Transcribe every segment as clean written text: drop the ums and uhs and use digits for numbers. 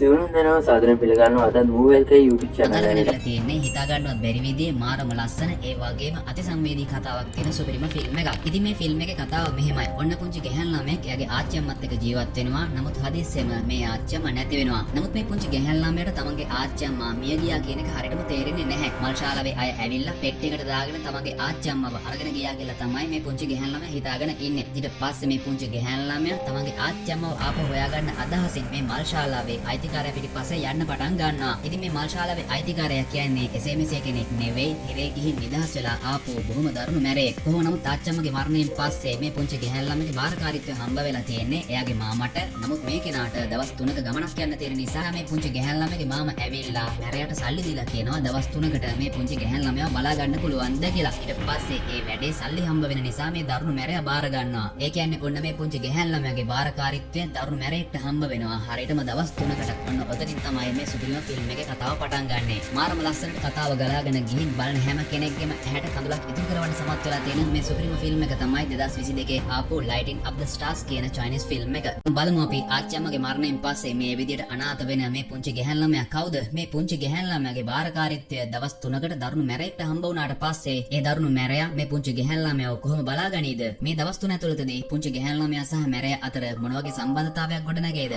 සිවුරුන් දෙනවා සාදරයෙන් පිළිගන්නවා අද Move LK YouTube channel එකට. තියෙන්නේ හිතා ගන්නවත් බැරි විදිහේ මාරම ලස්සන ඒ වගේම අතිසංවේදී කතාවක් තියෙන සුපිරිම ෆිල්ම් එකක්. ඉතින් මේ ෆිල්ම් එකේ කතාව මෙහෙමයි. ඔන්න පුංචි ගැහැණු ළමයෙක් එයාගේ ආච්චියම්මත් එක්ක ජීවත් වෙනවා. නමුත් හදිස්සියෙම මේ ආච්චියම්ම නැති වෙනවා. නමුත් මේ පුංචි ගැහැණු ළමයාට තමන්ගේ ආච්චියම්මා මිය ගියා කියන එක හරියටම තේරෙන්නේ නැහැ. මල්ශාලාවේ අය ඇවිල්ලා පෙට්ටියකට දාගෙන තමන්ගේ ආච්චියම්මව අරගෙන ගියා කියලා තමයි මේ පුංචි ගැහැණු ළමයා හිතාගෙන ඉන්නේ. ඊට පස්සේ මේ පුංචි ගැහැණු ළමයා තමන්ගේ ආච්චියම්මව ආපහු හොයාගන්න අදහසින් මේ මල්ශාලාවේ අයිතිකාරයා පිටිපස්සේ යන්න පටන් ගන්නවා. ඉතින් මේ මල්ශාලාවේ අයිතිකාරයා කියන්නේ එසේ මෙසේ කෙනෙක් නෙවෙයි. හිරේ ගිහින් නිදහස් වෙලා ආපු බොහොම දරුණු මැරෙක්. කොහොම නමුත් ආච්චම්මගේ මරණයෙන් පස්සේ මේ පුංචි ගැහැණු ළමගේ බාරකාරීත්වය හම්බ වෙලා තියෙන්නේ එයාගේ මාමට. නමුත් මේ කෙනාට දවස් 3ක ගමනක් යන්න තියෙන නිසා මේ පුංචි ගැහැණු ළමගේ මාමා ඇවිල්ලා මැරයට සල්ලි දීලා කියනවා දවස් 3කට මේ පුංචි ගැහැණු ළමයා බලා ගන්න පුළුවන්ද කියලා. ඊට පස්සේ ඒ වැඩේ සල්ලි හම්බ වෙන නිසා මේ දරුණු මැරයා බාර ගන්නවා. ඒ කියන්නේ ඔන්න මේ පුංචි ගැහැණු ළමයාගේ බාරකාරීත්වය දරුණු මැරෙක්ට හම්බ වෙනවා. හරියටම දවස් 3කට. ඔන්න ඔතනින් තමයි මේ සුපිරිම ෆිල්ම් එකේ කතාව පටන් ගන්නෙ. මාරම ලස්සනට කතාව ගලාගෙන ගිහින් බලන හැම කෙනෙක්ගේම ඇහැට කඳුලක් ඉතුරු කරවන්න සමත් වෙලා තියෙන මේ සුපිරිම ෆිල්ම් එක තමයි 2022 ආපු Lighting Up the Stars කියන Chinese ෆිල්ම් එක. බලමු අපි ආච්චියම්මගේ මරණයෙන් පස්සේ මේ විදියට අනාථ වෙන මේ පුංචි ගැහැණු ළමයා කවුද? මේ පුංචි ගැහැණු ළමයාගේ බාරකාරීත්වය දවස් 3කට දරුණු මැරෙක්ට හම්බ වුණාට පස්සේ ඒ දරුණු මැරයා මේ පුංචි ගැහැණු ළමයාව කොහොම බලාගනීද? මේ දවස් 3 ඇතුළතදී පුංචි ගැහැණු ළමයා සහ මැරයා අතර මොන වගේ සම්බන්ධතාවයක් ගොඩනගේද?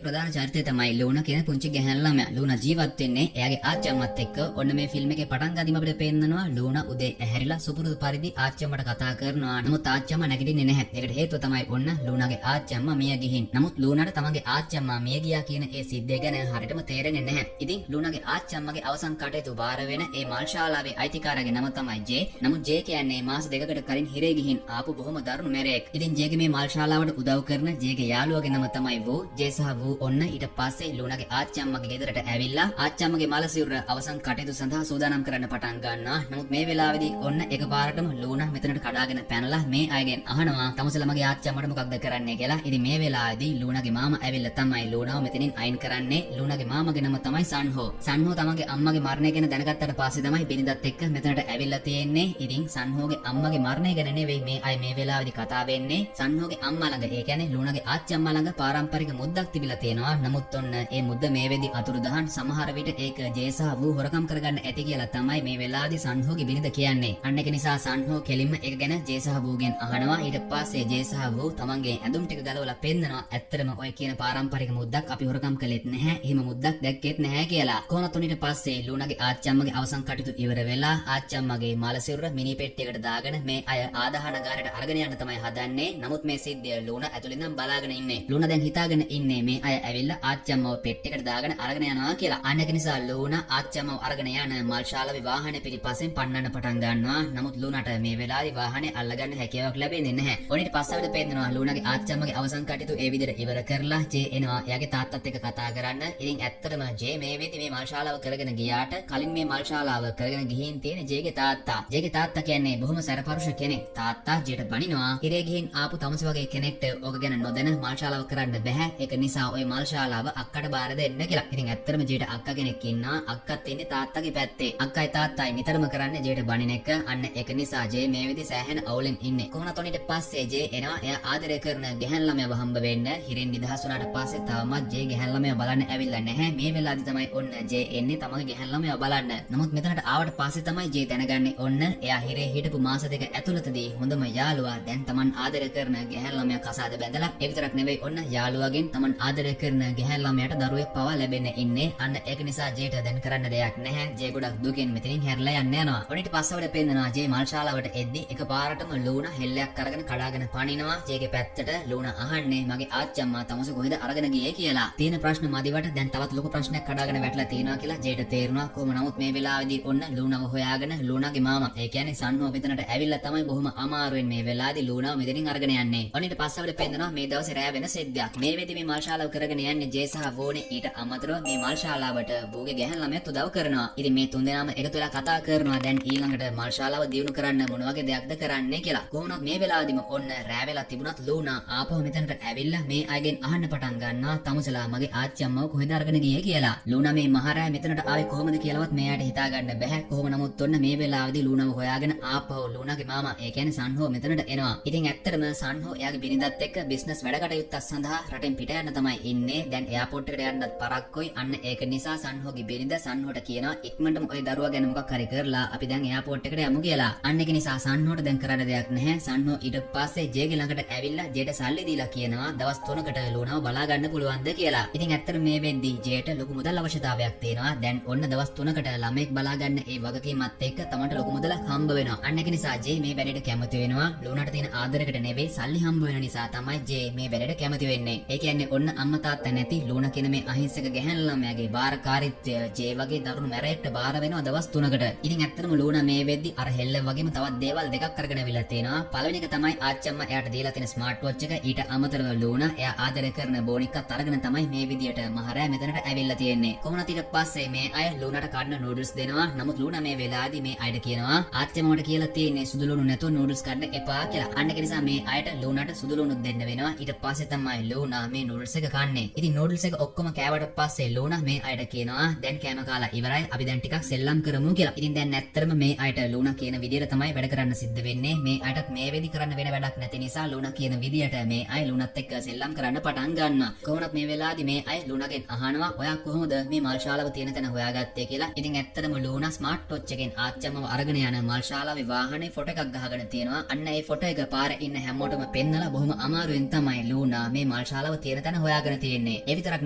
ප්‍රධාන චරිතය තමයි ලූනා කියන පුංචි ගැහැණු ළමයා. ලූනා ජීවත් වෙන්නේ එයාගේ ආච්චියම්මත් එක්ක. ඔන්න මේ ෆිල්ම් එකේ පටන් ගාදීම අපිට පේන්නනවා ලූනා උදේ ඇහැරිලා සුපුරුදු පරිදි ආච්චියම්මට කතා කරනවා. නමුත් ආච්චියම්ම නැගිටින්නේ නැහැ. ඒකට හේතුව තමයි ඔන්න ලූනාගේ ආච්චියම්ම මිය ගිහින්. නමුත් ලූනාට තමන්ගේ ආච්චියම්ම මිය ගියා කියන ඒ සිද්ධිය ගැන හරියටම තේරෙන්නේ නැහැ. ඉතින් ලූනාගේ ආච්චියම්මගේ අවසන් කටයුතු බාර වෙන ඒ මල්ශාලාවේ අයිතිකාරයාගේ නම තමයි ජේ. නමුත් ජේ කියන්නේ මාස දෙකකට කලින් හිරේ ගිහින් ආපු බොහොම දරුණු මැරෙක්. ඉතින් ජේගේ මේ මල්ශාලාවට උදව් කරන ජේගේ යාළුවගේ නම තමයි වූ. ජේ සහ වූ ඔන්න ඊට පස්සේ ලූනාගේ ආච්චියම්මගේ ගෙදරට ඇවිල්ලා ආච්චියම්මගේ මල සිරුර අවසන් කටයුතු සඳහා සූදානම් කරන්න පටන් ගන්නවා. නමුත් මේ වෙලාවේදී ඔන්න එකපාරටම ලූනා මෙතනට කඩාගෙන පැනලා මේ අයගෙන් අහනවා තමසලමගේ ආච්චියම්මට මොකක්ද කරන්නේ කියලා. ඉතින් මේ වෙලාවේදී ලූනාගේ මාමා ඇවිල්ලා තමයි ලූනාව මෙතනින් අයින් කරන්නේ. ලූනාගේ මාමාගේ නම තමයි සන්හෝ. සන්හෝ තමන්ගේ අම්මගේ මරණය ගැන දැනගත්තට පස්සේ තමයි බිනිදත් එක්ක මෙතනට ඇවිල්ලා තියෙන්නේ. ඉතින් සන්හෝගේ අම්මගේ මරණය ගැන නෙවෙයි මේ අය මේ වෙලාවේදී කතා වෙන්නේ. සන්හෝගේ අම්මා ළඟ ඒ කියන්නේ ලූනාගේ ආච්චියම්මා ළඟ පාරම්පරික මුද්දක් තිබිලා තියෙනවා. නමුත් ඔන්න ඒ මුද්ද මේ වෙදි අතුරුදහන් සමහර විට ඒක ජේ සහ වූ හොරකම් කරගන්න ඇති කියලා තමයි මේ වෙලාවේදී සන්හෝගේ බිනිද කියන්නේ. අන්න ඒක නිසා සන්හෝ කෙලින්ම ඒක ගැන ජේ සහ වූගෙන් අහනවා. ඊට පස්සේ ජේ සහ වූ තමන්ගේ ඇඳුම් ටික ගලවලා පෙන්නනවා. ඇත්තටම ඔය කියන පාරම්පරික මුද්දක් අපි හොරකම් කළෙත් නැහැ. එහෙම මුද්දක් දැක්කෙත් නැහැ කියලා. කොහොමත් උනිට පස්සේ ලූනාගේ ආච්චියම්මගේ අවසන් කටයුතු ඉවර වෙලා ආච්චියම්මගේ මාල සිරුර මිනි පෙට්ටියකට දාගෙන මේ අය ආදාහනගාරයට අරගෙන යන්න තමයි හදන්නේ. නමුත් මේ සිද්ධිය ලූනා ඇතුළෙන් නම් බලාගෙන ඉන්නේ. ලූනා දැන් හිතාගෙන ඉන්නේ මේ අය ඇවිල්ලා ආච්චියම්මව පෙට්ටියකට දාගෙන අරගෙන යනවා කියලා. අන්න ඒක නිසා ලූනා ආච්චියම්මව අරගෙන යන මල්ශාලාවේ වාහනේ පිටිපස්සෙන් පන්නන්න පටන් ගන්නවා. නමුත් ලූනාට මේ වෙලාවේ වාහනේ අල්ලගන්න හැකියාවක් ලැබෙන්නේ නැහැ. ඔනිට පස්සෙවිට පේනවා ලූනාගේ ආච්චියම්මගේ අවසන් කටයුතු ඒ විදිහට ඉවර කරලා ජේ එනවා. එයාගේ තාත්තත් එක්ක කතා කරන්න. ඉතින් ඇත්තටම ජේ මේ වෙද්දි මේ මල්ශාලාව කරගෙන ගියාට කලින් මේ මල්ශාලාව කරගෙන ගිහින් තියෙන ජේගේ තාත්තා. ජේගේ තාත්තා කියන්නේ බොහොම සැරපරුෂ කෙනෙක්. තාත්තා ජේට බනිනවා. හිරේ ගිහින් ආපු තමස වගේ කෙනෙක්ට ඕක ගැන නොදැන මල්ශාලාව කරන්න බෑ. ඒක නිසා ওই මල්ශාලාව අක්කට බාර දෙන්න කියලා. ඉතින් ඇත්තටම ජේට අක්කා කෙනෙක් ඉන්නවා. අක්කත් ඉන්නේ තාත්තගේ පැත්තේ. අක්කයි තාත්තයි නිතරම කරන්නේ ජේට බනින එක. අන්න ඒක නිසා ජේ මේ වෙදි සෑහෙන අවුලෙන් ඉන්නේ. කොහොමද ඔනිට පස්සේ ජේ එනවා. එයා ආදරය කරන ගැහැණු ළමයාව හම්බ වෙන්න. හිරෙන් නිදහස් වුණාට පස්සේ තවමත් ජේ ගැහැණු ළමයාව බලන්න ඇවිල්ලා නැහැ. මේ වෙලාවේදී තමයි ඔන්න ජේ එන්නේ තමගේ ගැහැණු ළමයාව බලන්න. නමුත් මෙතනට ආවට පස්සේ තමයි ජේ දැනගන්නේ ඔන්න එයා හිරේ හිටපු මාස දෙක ඇතුළතදී හොඳම යාළුවා දැන් තමන් ආදරය කරන ගැහැණු ළමයා කසාද බැඳලා ඒ විතරක් නෙවෙයි ඔන්න යාළුවාගෙන් තමන් ආදරය කරන ගැහැණු ළමයාට දරුවෙක් පවා ලැබෙන්න ඉන්නේ. අන්න ඒක නිසා ජේට දැන් කරන්න දෙයක් නැහැ. ජේ ගොඩක් දුකෙන් මෙතනින් හැරලා යන්න යනවා. ඔනිට පස්සවට පෙන්නනවා ජේ මල්ශාලාවට එද්දි එකපාරටම ලූනා හෙල්ලයක් අරගෙන කඩාගෙන පනිනවා. ජේගේ පැත්තට ලූනා අහන්නේ මගේ ආච්චම්මා තමස කොහෙද අරගෙන ගියේ කියලා. තියෙන ප්‍රශ්න මදිවට දැන් තවත් ලොකු ප්‍රශ්නයක් කඩාගෙන වැටලා තියෙනවා කියලා ජේට තේරෙනවා. කොහොම නමුත් මේ වෙලාවේදී ඔන්න ලූනාව හොයාගෙන ලූනාගේ මාමා ඒ කියන්නේ සන්හෝ මෙතනට ඇවිල්ලා තමයි බොහොම අමාරුවෙන් මේ වෙලාවේදී ලූනාව මෙතනින් අරගෙන යන්නේ. ඔනිට පස්සවට පෙන්නනවා මේ දවසේ රෑ වෙන සිද්ධියක්. මේ වෙද්දි මේ මල්ශාලාව කරගෙන අරගෙන යන්නේ ජේ සහ වෝනේ ඊට අමතරව මේ මල් ශාලාවට වූගේ ගැහැණු ළමයාත් උදව් කරනවා. ඉතින් මේ තුන්දෙනාම එකතු වෙලා කතා කරනවා දැන් ඊළඟට මල් ශාලාව දියුණු කරන්න මොන වගේ දෙයක්ද කරන්නේ කියලා. කොහොමවත් මේ වෙලාවෙදිම ඔන්න රෑ වෙලා තිබුණත් ලූනා ආපහු මෙතනට ඇවිල්ලා මේ අයගෙන් අහන්න පටන් ගන්නවා තමුසලා මගේ ආච්චි අම්මව කොහෙද අරගෙන ගියේ කියලා. ලූනා මේ මහරෑ මෙතනට ආවේ කොහොමද කියලාවත් මෙයාට හිතා ගන්න බැහැ. කොහොම නමුත් ඔන්න මේ වෙලාවේදී ලූනාව හොයාගෙන ආපහු ලූනාගේ මාමා ඒ කියන්නේ සන්හෝ මෙතනට එනවා. ඉතින් ඇත්තටම සන්හෝ එයාගේ බිරිඳත් එක්ක බිස්නස් වැඩ කටයුත්තක් සඳහා රටෙන් පිට යන්න තමයි ඉන්නේ. දැන් එයාපෝට් එකට යන්නත් පරක්කොයි. අන්න ඒක නිසා සන්හෝගේ බිරිඳ සන්හෝට කියනවා ඉක්මනටම ওই දරුවා ගැන මොකක් හරි කරලා අපි දැන් එයාපෝට් එකට යමු කියලා. අන්න ඒක නිසා සන්හෝට දැන් කරන්න දෙයක් නැහැ. සන්හෝ ඊට පස්සේ ජේගේ ළඟට ඇවිල්ලා ජේට සල්ලි දීලා කියනවා දවස් 3කට ලූනාව බලා ගන්න පුළුවන්ද කියලා. ඉතින් ඇත්තට මේ වෙද්දී ජේට ලොකු මුදල් අවශ්‍යතාවයක් තියෙනවා. දැන් ඔන්න දවස් 3කට ළමෙක් බලා ගන්න ඒ වගකීමත් එක්ක තමන්ට ලොකු මුදලක් හම්බ වෙනවා. අන්න ඒක නිසා ජේ මේ වැඩේට කැමති වෙනවා. ලූනාට තියෙන ආදරයකට නෙවෙයි සල්ලි හම්බ වෙන නිසා තමයි ජේ මේ වැඩේට කැමති වෙන්නේ. ඒ කියන්නේ ඔන්න අම්මා තාත්තා නැති ලූනා කියන මේ අහිංසක ගැහැණු ළමයාගේ බාරකාරීත්වය ජේ වගේ දරුණු මැරෙට්ට බාර වෙනවා දවස් 3කට. ඉතින් ඇත්තටම ලූනා මේ වෙද්දි අර හෙල්ල වගේම තවත් දේවල් දෙකක් අරගෙන අවිලා තියෙනවා. පළවෙනි එක තමයි ආච්චම්මා එයාට දීලා තියෙන ස්මාර්ට් වොච් එක. ඊට අමතරව ලූනා එයා ආදරය කරන බෝනික්කත් අරගෙන තමයි මේ විදියට මහරෑ මෙතනට ඇවිල්ලා තියෙන්නේ. කොහොමද ඊට පස්සේ මේ අය ලූනාට කන්න නූඩල්ස් දෙනවා. නමුත් ලූනා මේ වෙලාවේදී මේ අයට කියනවා ආච්චම්මට කියලා තියෙන්නේ සුදු ලුණු නැතුව නූඩල්ස් කන්න එපා කියලා. අන්න ඒක නිසා මේ අයට ලූනාට සුදු ලුණු දෙන්න වෙනවා. ඊට පස්සේ තමයි ලූනා මේ නූඩල්ස් එක කන්නේ. ඉතින් නූඩල්ස් එක ඔක්කොම කෑවට පස්සේ ලූනා මේ අයට කියනවා දැන් කෑම කාලා ඉවරයි. අපි දැන් ටිකක් සෙල්ලම් කරමු කියලා. ඉතින් දැන් ඇත්තටම මේ අයට ලූනා කියන විදියට තමයි වැඩ කරන්න සිද්ධ වෙන්නේ. මේ අයටත් මේ වෙදි කරන්න වෙන වැඩක් නැති නිසා ලූනා කියන විදියට මේ අය ලූනාත් එක්ක සෙල්ලම් කරන්න පටන් ගන්නවා. කොහොමවත් මේ වෙලාවේදී මේ අය ලූනාගෙන් අහනවා ඔයා කොහොමද මේ මල් ශාලාව තියෙන තැන හොයාගත්තේ කියලා. ඉතින් ඇත්තටම ලූනා ස්මාර්ට් වොච් එකෙන් ආච්චම්මව අරගෙන යන මල් ශාලාවේ වාහනේ ෆොටෝ එකක් ගහගෙන තියෙනවා. අන්න ඒ ෆොටෝ එක පාරේ ඉන්න හැමෝටම පෙන්නලා බොහොම අමාරුවෙන් තමයි ලූනා මේ මල් ශාලාව තියෙන තැන හොයාගෙන තියෙන්නේ. ඒ විතරක්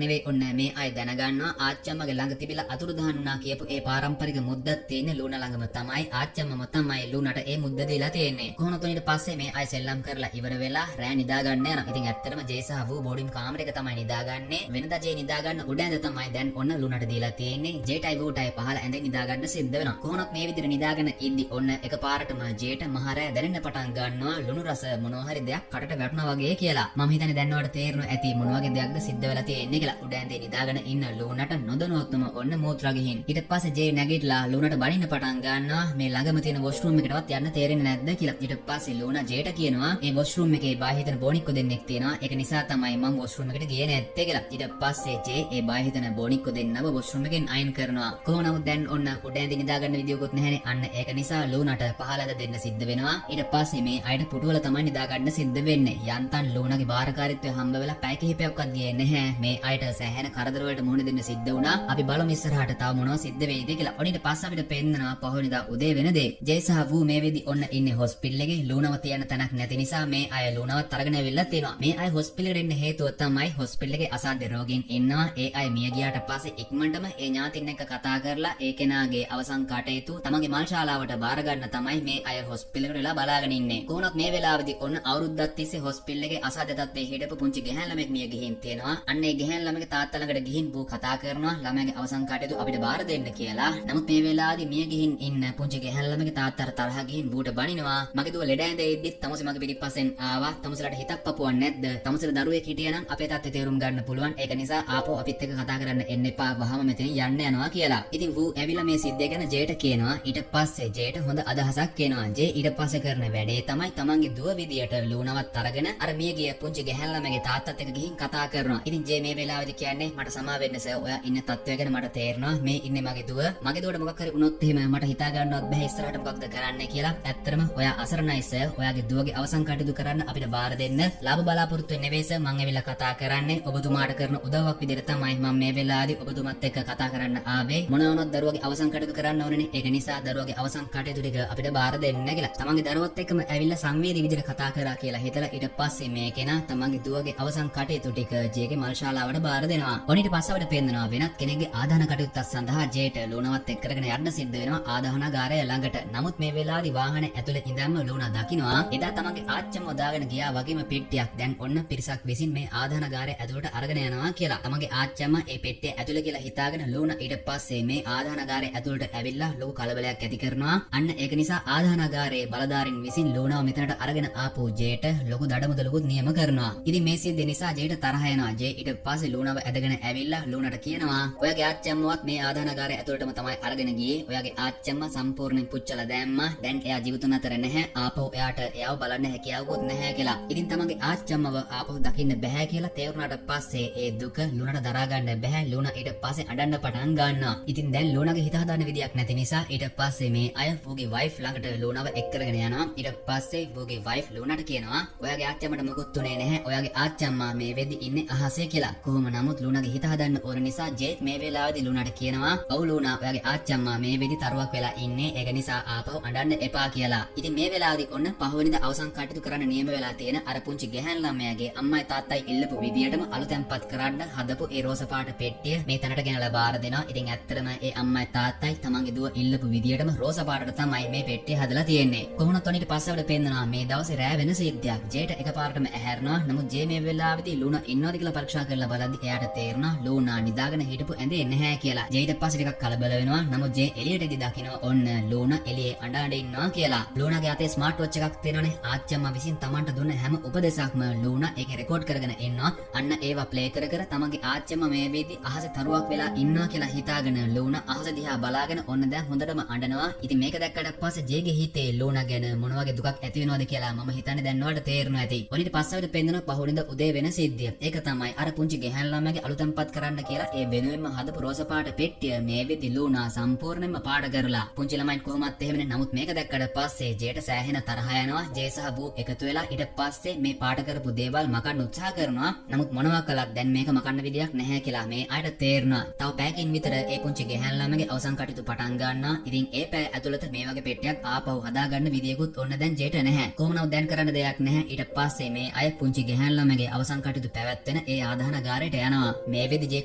නෙවෙයි ඔන්න මේ අය දැනගන්නවා ආච්චම්මගේ ළඟ තිබිලා අතුරුදහන් වුණා කියපු ඒ පාරම්පරික මුද්දක් තියෙන්නේ ලූනා ළඟම තමයි. ආච්චම්මම තමයි ලූනාට ඒ මුද්ද දීලා තියෙන්නේ. කොහොමද ඊට පස්සේ මේ අය සෙල්ලම් කරලා ඉවර වෙලා රෑ නිදා ගන්න යනවා. ඉතින් ඇත්තටම ජේ සහ වූ බෝඩින් කාමරයක තමයි නිදාගන්නේ. වෙනදා ජේ නිදා ගන්න උඩ ඇඳ තමයි දැන් ඔන්න ලූනාට දීලා තියෙන්නේ. ජේටයි වූටයි පහළ ඇඳෙන් නිදා ගන්න සිද්ධ වෙනවා. කොහොමත් මේ විදිහට නිදාගෙන ඉද්දි ඔන්න එකපාරටම ජේට මහරෑ දැනෙන්න පටන් ගන්නවා ලුණු රස මොනවා හරි දෙයක් කටට වැටුණා වගේ කියලා. මම හිතන්නේ දැන් ඔයාලට තේරෙනවා ඇති මොන වගේ දෙයක්ද සිද්ධ වෙලා තියෙන්නේ කියලා. උඩ ඇඳේ නිදාගෙන ඉන්න ලූනාට නොදැනුවත්වම ඔන්න මෝත්‍රා ගිහින්. ඊට පස්සේ ජේ නැගිටලා ලූනාට බනින්න පටන් ගන්නවා මේ ළඟම තියෙන වොෂ්රූම් එකටවත් යන්න තේරෙන්නේ නැද්ද කියලා. ඊට පස්සේ ලූනා ජේට කියනවා මේ වොෂ්රූම් එකේ බාහිර හිතන බොනික්කො දෙන්නෙක් තියෙනවා. ඒක නිසා තමයි මම වොෂ්රූම් එකට ගියේ නැත්තේ කියලා. ඊට පස්සේ ජේ ඒ බාහිර හිතන බොනික්කො දෙන්නව වොෂ්රූම් එකෙන් අයින් කරනවා. කොහොම නමුත් දැන් ඔන්න උඩ ඇඳේ නිදාගන්න විදියකුත් නැහැනේ. අන්න ඒක නිසා ලූනාට පහළ ඇඳ දෙන්න සිද්ධ වෙනවා. ඊට පස්සේ මේ අයට පුටුවල තමයි නිදාගන්න සිද්ධ වෙන්නේ. යන්තම් ලූනාගේ බාරකාරීත්වය හම්බ වෙලා පැය කිහිපයක්වත් ගියේ නැහැ. මේ අයට සෑහෙන කරදර වලට මුහුණ දෙන්න සිද්ධ වුණා. අපි බලමු ඉස්සරහට තව මොනවද සිද්ධ වෙයිද කියලා. ඔන්න ඊට පස්සේ අපිට පෙන්නනවා පහුවෙනිදා උදේ වෙන දේ. ජේ සහ වූ මේ වෙදි ඔන්න ඉන්නේ හොස්පිටල් එකේ. ලූනාව තියන්න තැනක් නැති නිසා මේ අය ලූනාවත් අරගෙන ඇවිල්ලා තියෙනවා. මේ අය හොස්පිටල් එකට එන්න හේතුව තමයි හොස්පිටල් එකේ අසාධ්‍ය රෝගීන් ඉන්නවා. ඒ අය මිය ගියාට පස්සේ ඉක්මනටම ඒ ඥාතින් එක්ක කතා කරලා ඒ කෙනාගේ අවසන් කටයුතු තමන්ගේ මල් ශාලාවට බාර ගන්න තමයි මේ අය හොස්පිටල් එකට වෙලා බලාගෙන ඉන්නේ. කොහොමත් මේ වෙලාවේදී ඔන්න අවුරුද්දක් තිස්සේ හොස්පිටල් එකේ අසාධ්‍ය තත්ත්වයේ හිටපු පුංචි ගැහැණු ළමෙක් මිය ගිහින් තියෙනවා. අන්න ඒ ගැහැණු ළමගේ තාත්තා ළඟට ගිහින් බෝ කතා කරනවා ළමයාගේ අවසන් කටයුතු අපිට බාර දෙන්න කියලා. නමුත් මේ වෙලාවේදී මිය ගිහින් ඉන්න පුංචි ගැහැණු ළමගේ තාත්තාට තරහ ගිහින් බූට බනිනවා. මගේ දුව ලෙඩ ඇඳේ ඉද්දිත් තමුසේ මගේ පිටිපස්සෙන් ආවා. තමුසලට හිතක් පපුවක් නැද්ද? තමුසල දරුවෙක් හිටියනම් අපේ තාත්තේ තේරුම් ගන්න පුළුවන්. ඒක නිසා ආපහු අපිත් එක්ක කතා කරන්න එන්න එපා. වහම මෙතනින් යන්න යනවා කියලා. ඉතින් වූ ඇවිල්ලා මේ සිද්ධිය ගැන ජේට කියනවා. ඊට පස්සේ ජේට හොඳ අදහසක් එනවා. ජේ ඊට පස්සේ කරන වැඩේ තමයි තමන්ගේ දුව විදියට ලූනාවත් අරගෙන අර මිය ගිය පුංචි ගැහැණු ළමගේ තාත්තත් එක්ක ගිහින් කතා කරනවා. ඉතින් ජේ මේ වෙලාවේදී කියන්නේ මට සමා වෙන්න සර්. ඔයා ඉන්න තත්ත්වය ගැන මට තේරෙනවා. මේ ඉන්නේ මගේ දුව. මගේ දුවට මොකක් හරි වුණොත් එහෙම මට හිතා ගන්නවත් බැහැ ඉස්සරහට මොකක්ද කරන්න කියලා. ඇත්තටම ඔයා අසරණයි සර්. ඔයාගේ දුවගේ අවසන් කටයුතු කරන්න අපිට බාර දෙන්න. ලාභ බලාපොරොත්තු වෙන්නේ නෙවෙයි සර්. මම ඇවිල්ලා කතා කරන්නේ ඔබතුමාට කරන උදව්වක් විදිහට තමයි මම මේ වෙලාවේදී ඔබතුමත් එක්ක කතා කරන්න ආවේ. මොන වුණත් දරුවගේ අවසන් කටයුතු කරන්න ඕනේනේ. ඒක නිසා දරුවගේ අවසන් කටයුතු ටික අපිට බාර දෙන්න කියලා. තමන්ගේ දරුවත් එක්කම ඇවිල්ලා සංවේදී විදිහට කතා කරා කියලා හිතලා ඊට පස්සේ මේ කෙනා තමන්ගේ දුවගේ අවසන් කටයුතු ටික ජේගේ මල් ශාලාවට බාර දෙනවා. ඔනිට පස්සේ අපිට පේනවා වෙනත් කෙනෙක්ගේ ආදාන කටයුත්තක් සඳහා ජේට ලූනාවත් එක්ක කරගෙන යන්න සිද්ධ වෙනවා ආදාහනාගාරය ළඟට. නමුත් මේ වෙලාවේදී වාහනේ ඇතුලේ ඉඳන්ම ලූනා දකින්නවා. එදා තමන්ගේ ආච්චිම දාගෙන ගියා වගේම පෙට්ටියක් දැන් ඔන්න පිරිසක් විසින් මේ ආදාහනාගාරය ඇතුලට අරගෙන යනවා කියලා. තමන්ගේ ආච්චිම ඒ පෙට්ටිය ඇතුලේ කියලා හිතාගෙන ලූනා ඊට පස්සේ මේ ආදාහනාගාරය ඇතුලට ඇවිල්ලා ලොකු කලබලයක් ඇති කරනවා. අන්න ඒක නිසා ආදාහනාගාරයේ බලධාරීන් විසින් ලූනාව මෙතනට අරගෙන ආපු ජේට ලොකු දඩමුදලකුත් නියම කරනවා. ඉතින් මේ සිද්ධිය නිසා ජේට තරහ යනවා. ජේ ඊට පස්සේ ලූනාව ඇදගෙන ඇවිල්ලා ලූනාට කියනවා ඔයාගේ ආච්චම්මවත් මේ ආදානගාරය ඇතුළටම තමයි අරගෙන ගියේ. ඔයාගේ ආච්චම්ම සම්පූර්ණයෙන් පුච්චලා දැම්මා. දැන් එයා ජීවිතුන් අතර නැහැ. ආපහු එයාට එයාව බලන්න හැකියාවකුත් නැහැ කියලා. ඉතින් තමන්ගේ ආච්චම්මව ආපහු දකින්න බෑ කියලා තේරුණාට පස්සේ ඒ දුක ලූනාට දරා ගන්න බෑ. ලූනා ඊට පස්සේ අඬන්න පටන් ගන්නවා. ඉතින් දැන් ලූනාගේ හිත හදාන්න විදියක් නැති නිසා ඊට පස්සේ මේ අය ඌගේ වයිෆ් ළඟට ලූනාව එක් කරගෙන යනවා. ඊට පස්සේ ඌගේ වයිෆ් ලූනාට කියනවා ඔයාගේ ආච්චම්මට මොකුත් උනේ නැහැ. ඔයාගේ ආච්චම්මා මේ වෙද්දි ඉන්නේ අහසේ කියලා. කොහොම නමුත් ලූනාගේ හිත හදන්න ඕන නිසා ජේත් මේ වෙලාවේදී ලූනාට කියනවා ඔව් ලූනා ඔයාගේ ආච්චම්මා මේ වෙද්දි තරුවක් වෙලා ඉන්නේ. ඒක නිසා ආපහු අඬන්න එපා කියලා. ඉතින් මේ වෙලාවේදී ඔන්න පහවෙනිදා අවසන් කටයුතු කරන්න නියම වෙලා තියෙන අර පුංචි ගැහැණු ළමයාගේ අම්මයි තාත්තයි ඉල්ලපු විදියටම අලුතෙන්පත් කරන්න හදපු ඒ රෝස පාට පෙට්ටිය මේ තැනට ගෙනලා බාර දෙනවා. ඉතින් ඇත්තටම ඒ අම්මයි තාත්තයි තමන්ගේ දුව ඉල්ලපු විදියටම රෝස පාටට තමයි මේ පෙට්ටිය හදලා තියෙන්නේ. කොහොමද ඔනිට පස්සවට පෙන්නනවා මේ දවසේ රෑ වෙන සිද්ධියක්. ජේට එකපාරටම ඇහැරෙනවා. නමුත් ජේ මේ වෙලාවේදී ලූනා ඉන්නවද කියලා පරීක්ෂා කරලා බලද්දි එයාට තේරෙනවා ලූනා නිදාගෙන හිටපු ඇඳේ නැහැ කියලා. ජේට පස්සේ ටිකක් කලබල වෙනවා. නමුත් ජේ එළියටදී දකිනවා ඔන්න ලූනා එළියේ අඬ ඉන්නවා කියලා. ලූනාගේ අතේ ස්මාර්ට් වොච් එකක් තියෙනවනේ. ආච්චම්මා විසින් Tamanට දුන්න හැම උපදේශයක්ම ලූනා ඒකේ රෙකෝඩ් කරගෙන ඉන්නවා. අන්න ඒවා ප්ලේ කර කර තමන්ගේ ආච්චම්මා මේ වේදී අහසේ තරුවක් වෙලා ඉන්නවා කියලා හිතාගෙන ලූනා අහස දිහා බලාගෙන ඔන්න දැන් හොඳටම අඬනවා. ඉතින් මේක දැක්කට පස්සේ ජේගේ හිතේ ලූනා ගැන මොන වගේ දුකක් ඇති වෙනවද කියලා මම හිතන්නේ දැන් ඔයාලට තේරෙනවා ඇති. ඔනිට පස්සෙට පෙන්නන පහුවෙනිදා උදේ වෙන සිද්ධිය. ඒක තමයි අර පුංචි ගැහැණු ළමයාගේ අලුතෙන්පත් කරන්න කියලා ඒ වෙනුවෙන්ම හදපු රෝස පාට පෙට්ටිය මේ වෙද්දි ලූනා සම්පූර්ණයෙන්ම පාට කරලා. පුංචි ළමයින් කොහොමත් එහෙමනේ. නමුත් මේක දැක්කට පස්සේ ජේට සෑහෙන තරහ යනවා. ජේ සහ බූ එකතු වෙලා ඊට පස්සේ මේ පාට කරපු දේවල් මකන්න උත්සාහ කරනවා. නමුත් මොනවා කළත් දැන් මේක මකන්න විදියක් නැහැ කියලා මේ අයට තේරෙනවා. තව පැයකින් විතර ඒ පුංචි ගැහැණු ළමයාගේ අවසන් කටයුතු පටන් ගන්නවා. ඉතින් ඒ පැය ඇතුළත මේ වගේ පෙට්ටියක් ආපහු හදාගන්න විදියකුත් ඔන්න දැන් ජේට නැහැ. කොහොමනවත් දැන් කරන්න දෙයක් නැහැ. ඊට පස්සේ මේ අය පුංචි ගැහැණු ළමයාගේ අවසන් කටයුතු පැවැත්වෙන ඒ ආදානගාරයට යනවා. මේ වෙද්දි ජේ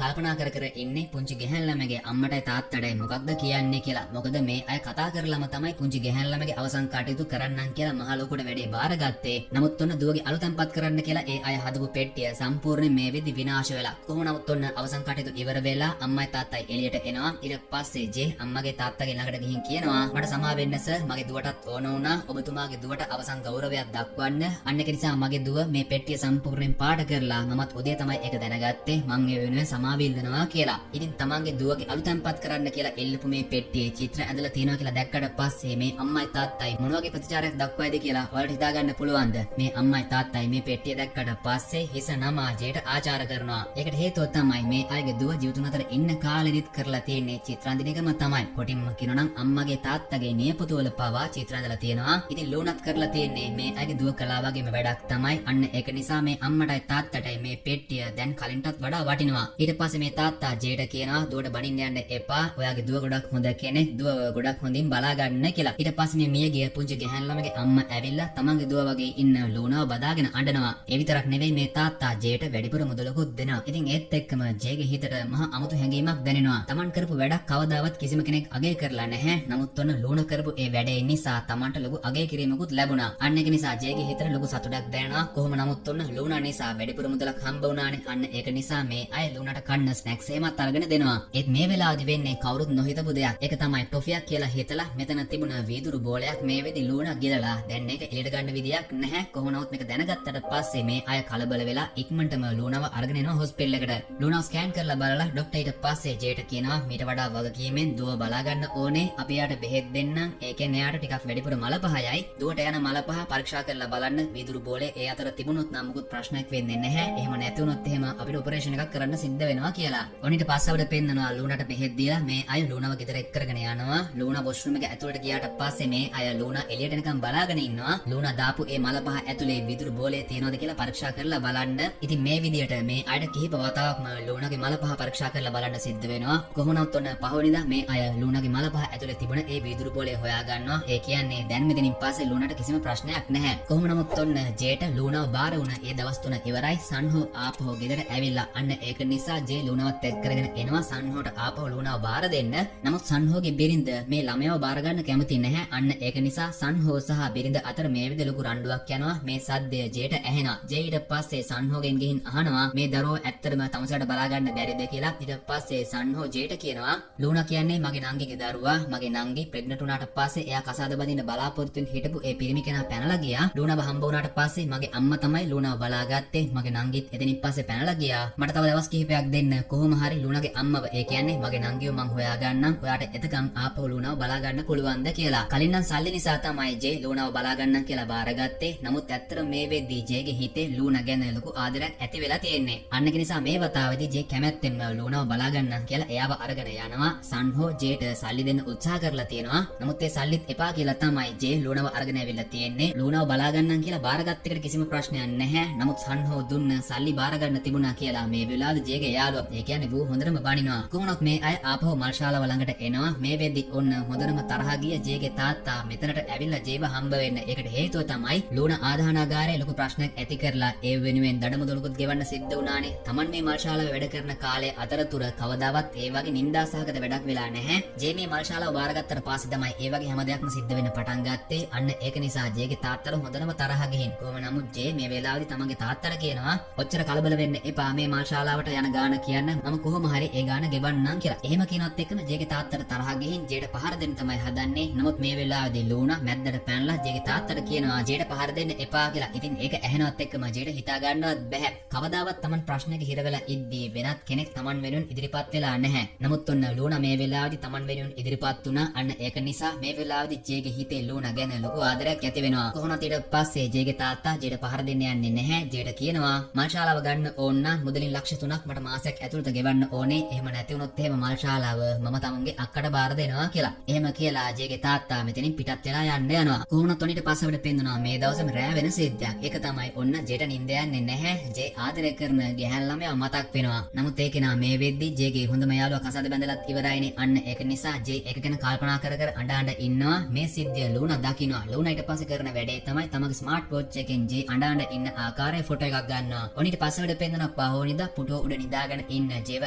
කල්පනා කර කර ඉන්නේ පුංචි ගැහැණු ළමයාගේ අම්මටයි තාත්තටයි මොකක්ද කියන්නේ කියලා. මොකද මේ අය කතා කරලම තමයි පුංචි ගැහැණු ළමයාගේ අවසන් කටයුතු කරන්නම් කියලා මහ ලොකුට වැඩේ බාරගත්තේ. නමුත් ඔන්න දුවගේ අලුතෙන්පත් කරන්න කියලා ඒ අය හදපු පෙට්ටිය සම්පූර්ණයෙන් මේ වෙද්දි විනාශ වෙලා. කොහොමනවත් ඔන්න අවසන් කටයුතු ඉවර වෙලා අම්මයි තාත්තයි එළියට එනවා. ඊට පස්සේ ජේ අම්මගේ තාත්තගේ ළඟට ගිහින් කියනවා මට සමා වෙන්න සර් මගේ දුවටත් ඕන වුණා ඔබතුමාගේ දුවට අවසන් ගෞරවයක් දක්වන්න. අන්න ඒක නිසා මගේ දුව මේ පෙට්ටිය සම්පූර්ණයෙන් පාට කරලා මමත් උදේ තමයි ඒක දැනගත්තේ. මං ඒ වෙනුවෙන් සමාව ඉල්ලනවා කියලා. ඉතින් තමන්ගේ දුවගේ අලුතෙන්පත් කරන්න කියලා ඉල්ලපු මේ පෙට්ටියේ චිත්‍ර ඇඳලා තියෙනවා කියලා දැක්කට පස්සේ මේ අම්මයි තාත්තයි මොන වගේ ප්‍රතිචාරයක් දක්වයිද කියලා ඔයාලට හිතා ගන්න පුළුවන්ද? මේ අම්මයි තාත්තයි මේ පෙට්ටිය දැක්කට පස්සේ හිස නමා ජේට ආචාර කරනවා. ඒකට හේතුව තමයි මේ අයගේ දුව ජීවිතුන් අතර ඉන්න කාලෙදිත් කරලා තියෙන්නේ චිත්‍රාන්දිනේකම තමයි. කොටින්ම කියනවා නම් අම්මගේ තාත්තගේ නියපොතුවල පවා චිත්‍ර ඇඳලා තියෙනවා. ඉතින් ලූනත් කරලා තියෙන්නේ මේ අයගේ දුව කලා වගේම වැඩක් තමයි. අන්න ඒක නිසා මේ අම්මටයි තාත්තටයි මේ පෙට්ටිය දැන් කලින්ටත් වඩා වටිනවා. ඊට පස්සේ මේ තාත්තා ජේට කියනවා දුවට බනින්න යන්න එපා. ඔයාගේ දුව ගොඩක් හොඳ කෙනෙක්. දුව ගොඩක් හොඳින් බලා ගන්න කියලා. ඊට පස්සේ මේ මියගිය පුංචි ගැහැණු ළමගේ අම්මා ඇවිල්ලා තමන්ගේ දුව වගේ ඉන්න ලූනාව බදාගෙන අඬනවා. ඒ විතරක් නෙවෙයි මේ තාත්තා ජේට වැඩිපුර මුදලකුත් දෙනවා. ඉතින් ඒත් එක්කම ජේගේ හිතට මහා අමුතු හැඟීමක් දැනෙනවා. තමන් කරපු වැඩක් කවදාවත් කිසිම කෙනෙක් අගය කරලා නැහැ. නමුත් ඔන්න ලූනා කරපු ඒ වැඩේ නිසා තමන්ට ලොකු අගය කිරීමකුත් ලැබුණා. අන්න ඒක නිසා ජේගේ හිතට ලොකු සතුටක් දැනෙනවා. කොහොම නමුත් ඔන්න ලූනා නිසා වැඩිපුර මුදලක් හම්බ වුණානේ. අන්න ඒක නිසා මේ අය ලූනාට කන්න ස්නැක්ස් එහෙමත් අරගෙන දෙනවා. ඒත් මේ වෙලාවදී වෙන්නේ කවුරුත් නොහිතපු දෙයක්. ඒක තමයි ටොෆියක් කියලා හිතලා මෙතන තිබුණ වීදුරු බෝලයක් මේ වෙදි ලූනා ගිලලා දැන් ඒක එළියට ගන්න විදියක් නැහැ. කොහොම නමුත් මේක දැනගත්තට පස්සේ මේ අය කලබල වෙලා ඉක්මනටම ලූනාව අරගෙන එනවා හොස්පිටල් එකට. ලූනාව ස්කෑන් කරලා බලලා ડોක්ටර් ඊට පස්සේ ජේට කියනවා මීට වඩා වගකීමෙන් දුව බලා ගන්න ඕනේ. අපි යාට බෙහෙත් දෙන්නම්. ඒ කියන්නේ යාට ටිකක් වැඩිපුර මල පහයයි. දුවට යන මල පහ පරීක්ෂා කරලා බලන්න වීදුරු බෝලේ ඒ අතර තිබුණොත් නම් මුකුත් ප්‍රශ්නයක් වෙන්නේ නැහැ. එහෙම නැති වුණොත් එහෙම අපිට ඔපරේෂන් එකක් කරන්න සිද්ධ වෙනවා කියලා. ඔනිට පස්සවට පෙන්නනවා ලූනාට බෙහෙත් දීලා මේ අය ලූනාව ගෙදර එක් කරගෙන යනවා. ලූනා වොෂ්රූම් එක ඇතුළට ගියාට පස්සේ මේ අය ලූනා එළියට එනකම් බලාගෙන ඉන්නවා. ලූනා දාපු ඒ මල පහ ඇතුලේ වීදුරු බෝලේ තියෙනවද කියලා පරීක්ෂා කරලා බලන්න. ඉතින් මේ විදියට මේ අයට කිහිප වතාවක්ම ලූනාගේ මල පහ පරීක්ෂා කරලා බලන්න සිද්ධ වෙනවා. කොහොමනවත් ඔන්න පහවෙනිදා මේ අය ලූනාගේ මල පහ ඇතුලේ තිබුණ ඒ වීදුරු බෝලේ හොයා ගන්නවා. ඒ කියන්නේ දැන් මෙතනින් පස්සේ ලූනාට කිසිම ප්‍රශ්නයක් නැහැ. කොහොම නමුත් ඔන්න ජේට ලූනාව බාර වුණ ඒ දවස් 3 ඉවරයි. සන්හෝ ආපහු ගෙදර ඇවිල්ලා අන්න ඒක නිසා ජේ ලූනාවත් එක් කරගෙන එනවා සන්හෝට ආපහු ලූනාව බාර දෙන්න. නමුත් සන්හෝගේ බිරිඳ මේ ළමයාව බාර ගන්න කැමති නැහැ. අන්න ඒක නිසා සන්හෝ සහ බිරිඳ අතර මේ විදිහ ලොකු රණ්ඩුවක් යනවා. මේ සද්දය ජේට ඇහෙනවා. ජේ ඊට පස්සේ සන්හෝගෙන් ගිහින් අහනවා මේ දරුවෝ ඇත්තටම තමසට බලා ගන්න බැරිද කියලා. ඊට පස්සේ සන්හෝ ජේට කියනවා ලූනා කියන්නේ මගේ නංගිගේ දරුවා. මගේ නංගි ප්‍රෙග්නන්ට් වුණාට පස්සේ එයා කසාද බඳින්න බලාපොරොත්තු වෙන හිටපු ඒ පිරිමි කෙනා පැනලා ගියා. ලූනාව හම්බ වුණාට පස්සේ මගේ අම්මා තමයි ලූනාව බලාගත්තේ. මගේ නංගිත් එතනින් පස්සේ පැනලා ගියා. මට තව දවස් කිහිපයක් දෙන්න. කොහොම හරි ලුණාගේ අම්මව ඒ කියන්නේ මගේ නංගිව මං හොයා ගන්නම්. ඔයාට එතකන් ආපහු ලුණාව බලා ගන්න පුළුවන්ද කියලා. කලින් නම් සල්ලි නිසා තමයි ජේ ලුණාව බලා ගන්නම් කියලා බාරගත්තේ. නමුත් ඇත්තට මේ වෙද්දී ජේගේ හිතේ ලුණා ගැන ලොකු ආදරයක් ඇති වෙලා තියෙන්නේ. අන්න ඒක නිසා මේ වතාවේදී ජේ කැමැත්තෙන්ම ලුණාව බලා ගන්නම් කියලා එයාව අරගෙන යනවා. සන්හෝ ජේට සල්ලි දෙන්න උත්සාහ කරලා තියෙනවා. නමුත් ඒ සල්ලිත් එපා කියලා තමයි ජේ ලුණාව අරගෙන ඇවිල්ලා තියෙන්නේ. ලුණාව බලා ගන්නම් කියලා බාරගත් එකට කිසිම ප්‍රශ්නයක් නැහැ. නමුත් සන්හෝ දුන්න සල්ලි බාර ගන්න තිබුණා කියලා මේ වෙලාවේ ජේගේ යාළුවා ඒ කියන්නේ වූ හොඳටම බනිනවා. කොහොමවත් මේ අය ආපහු මල්ශාලාව ළඟට එනවා. මේ වෙද්දී ඔන්න හොඳටම තරහ ගිය ජේගේ තාත්තා මෙතනට ඇවිල්ලා ජේව හම්බ වෙන්න. ඒකට හේතුව තමයි ලුණා ආදාහනාගාරයේ ලොකු ප්‍රශ්නයක් ඇති කරලා ඒ වෙනුවෙන් දඩමුදලුකුත් ගෙවන්න සිද්ධ වුණානේ. Taman මේ මල්ශාලාවේ වැඩ කරන කාලේ අතරතුර කවදාවත් ඒ වගේ නිന്ദාසහගත වැඩක් වෙලා නැහැ. ජේ මේ මල්ශාලාව බාරගත්තට පස්සේ තමයි ඒ වගේ හැම දෙයක්ම සිද්ධ වෙන්න පටන් ගත්තේ. අන්න ඒක නිසා ජේගේ තාත්තට හොඳටම තරහ ගිහින් කොහොම නමුත් ජේ මේ වෙලාවේදී තමන්ගේ තාත්තට කියනවා ඔච්චර කලබල වෙන්න එපා මේ මල්ශාලාවට යන ගාන කියන්න මම කොහොම හරි ඒ ගාන ගෙවන්නම් කියලා. එහෙම කියනවත් එක්කම ජේගේ තාත්තට තරහ ගිහින් ජේට පහර දෙන්න තමයි හදන්නේ. නමුත් මේ වෙලාවේදී ලුණා මැද්දට පැනලා ජේගේ තාත්තට කියනවා ජේට පහර දෙන්න එපා කියලා. ඉතින් ඒක ඇහෙනවත් එක්කම ජේට හිතා ගන්නවත් බැහැ. කවදාවත් තමන් ප්‍රශ්නයක හිර වෙලා ඉද්දී වෙනත් කෙනෙක් තමන් වෙනුවෙන් ඉදිරිපත් වෙලා නැහැ. නමුත් ඔන්න ලුණා මේ වෙලාවේදී තමන් වෙනුවෙන් ඉදිරිපත් වුණා. අන්න ඒක නිසා මේ වෙලාවේදී ජේගේ හිතේ ලුණා ගැන ලොකු ආදරයක් ඇති වෙනවා. කොහොමද ඊට පස්සේ ජේගේ තාත්තා ජේට පහර දෙන්න යන්නේ නැහැ. ජේට කියනවා මල්ශාලාව ගන්න ඕන නම් මුදලින් ලක්ෂ 3ක් මට මාසයක් ඇතුළත ගෙවන්න ඕනේ. එහෙම නැති වුණොත් එහෙම මල්ශාලාව මම තමන්ගේ අක්කට බාර දෙනවා කියලා. එහෙම කියලා ජේගේ තාත්තා මෙතනින් පිටත් වෙලා යන්න යනවා. කොහොමද ඔනිට පස්සෙට පෙන්නවා මේ දවසේම රෑ වෙන සිද්ධියක්. ඒක තමයි ඔන්න ජේට නිින්ද යන්නේ නැහැ. ජේ ආදරය කරන ගැහැන් ළමයා මතක් වෙනවා. නමුත් ඒක නා මේ වෙද්දි ජේගේ හොඳම යාළුවා කසාද බැඳලත් ඉවරයිනේ. අන්න ඒක නිසා ජේ ඒක ගැන කල්පනා කර කර අඬ අඬ ඉන්නවා. මේ සිද්ධිය ලුණා දකිනවා. ලුණා ඊට පස්සේ කරන වැඩේ තමයි තමගේ ස්මාර්ට් වොච් එකෙන් ජේ අඬ අඬ ඉන්න ආකාරයේ ෆොටෝ එකක් ගන්නවා. ඔනිට පස්සෙට පෙන්නන පහෝනිදා පුටුව උඩ නිදාගෙන ඉන්න ජේව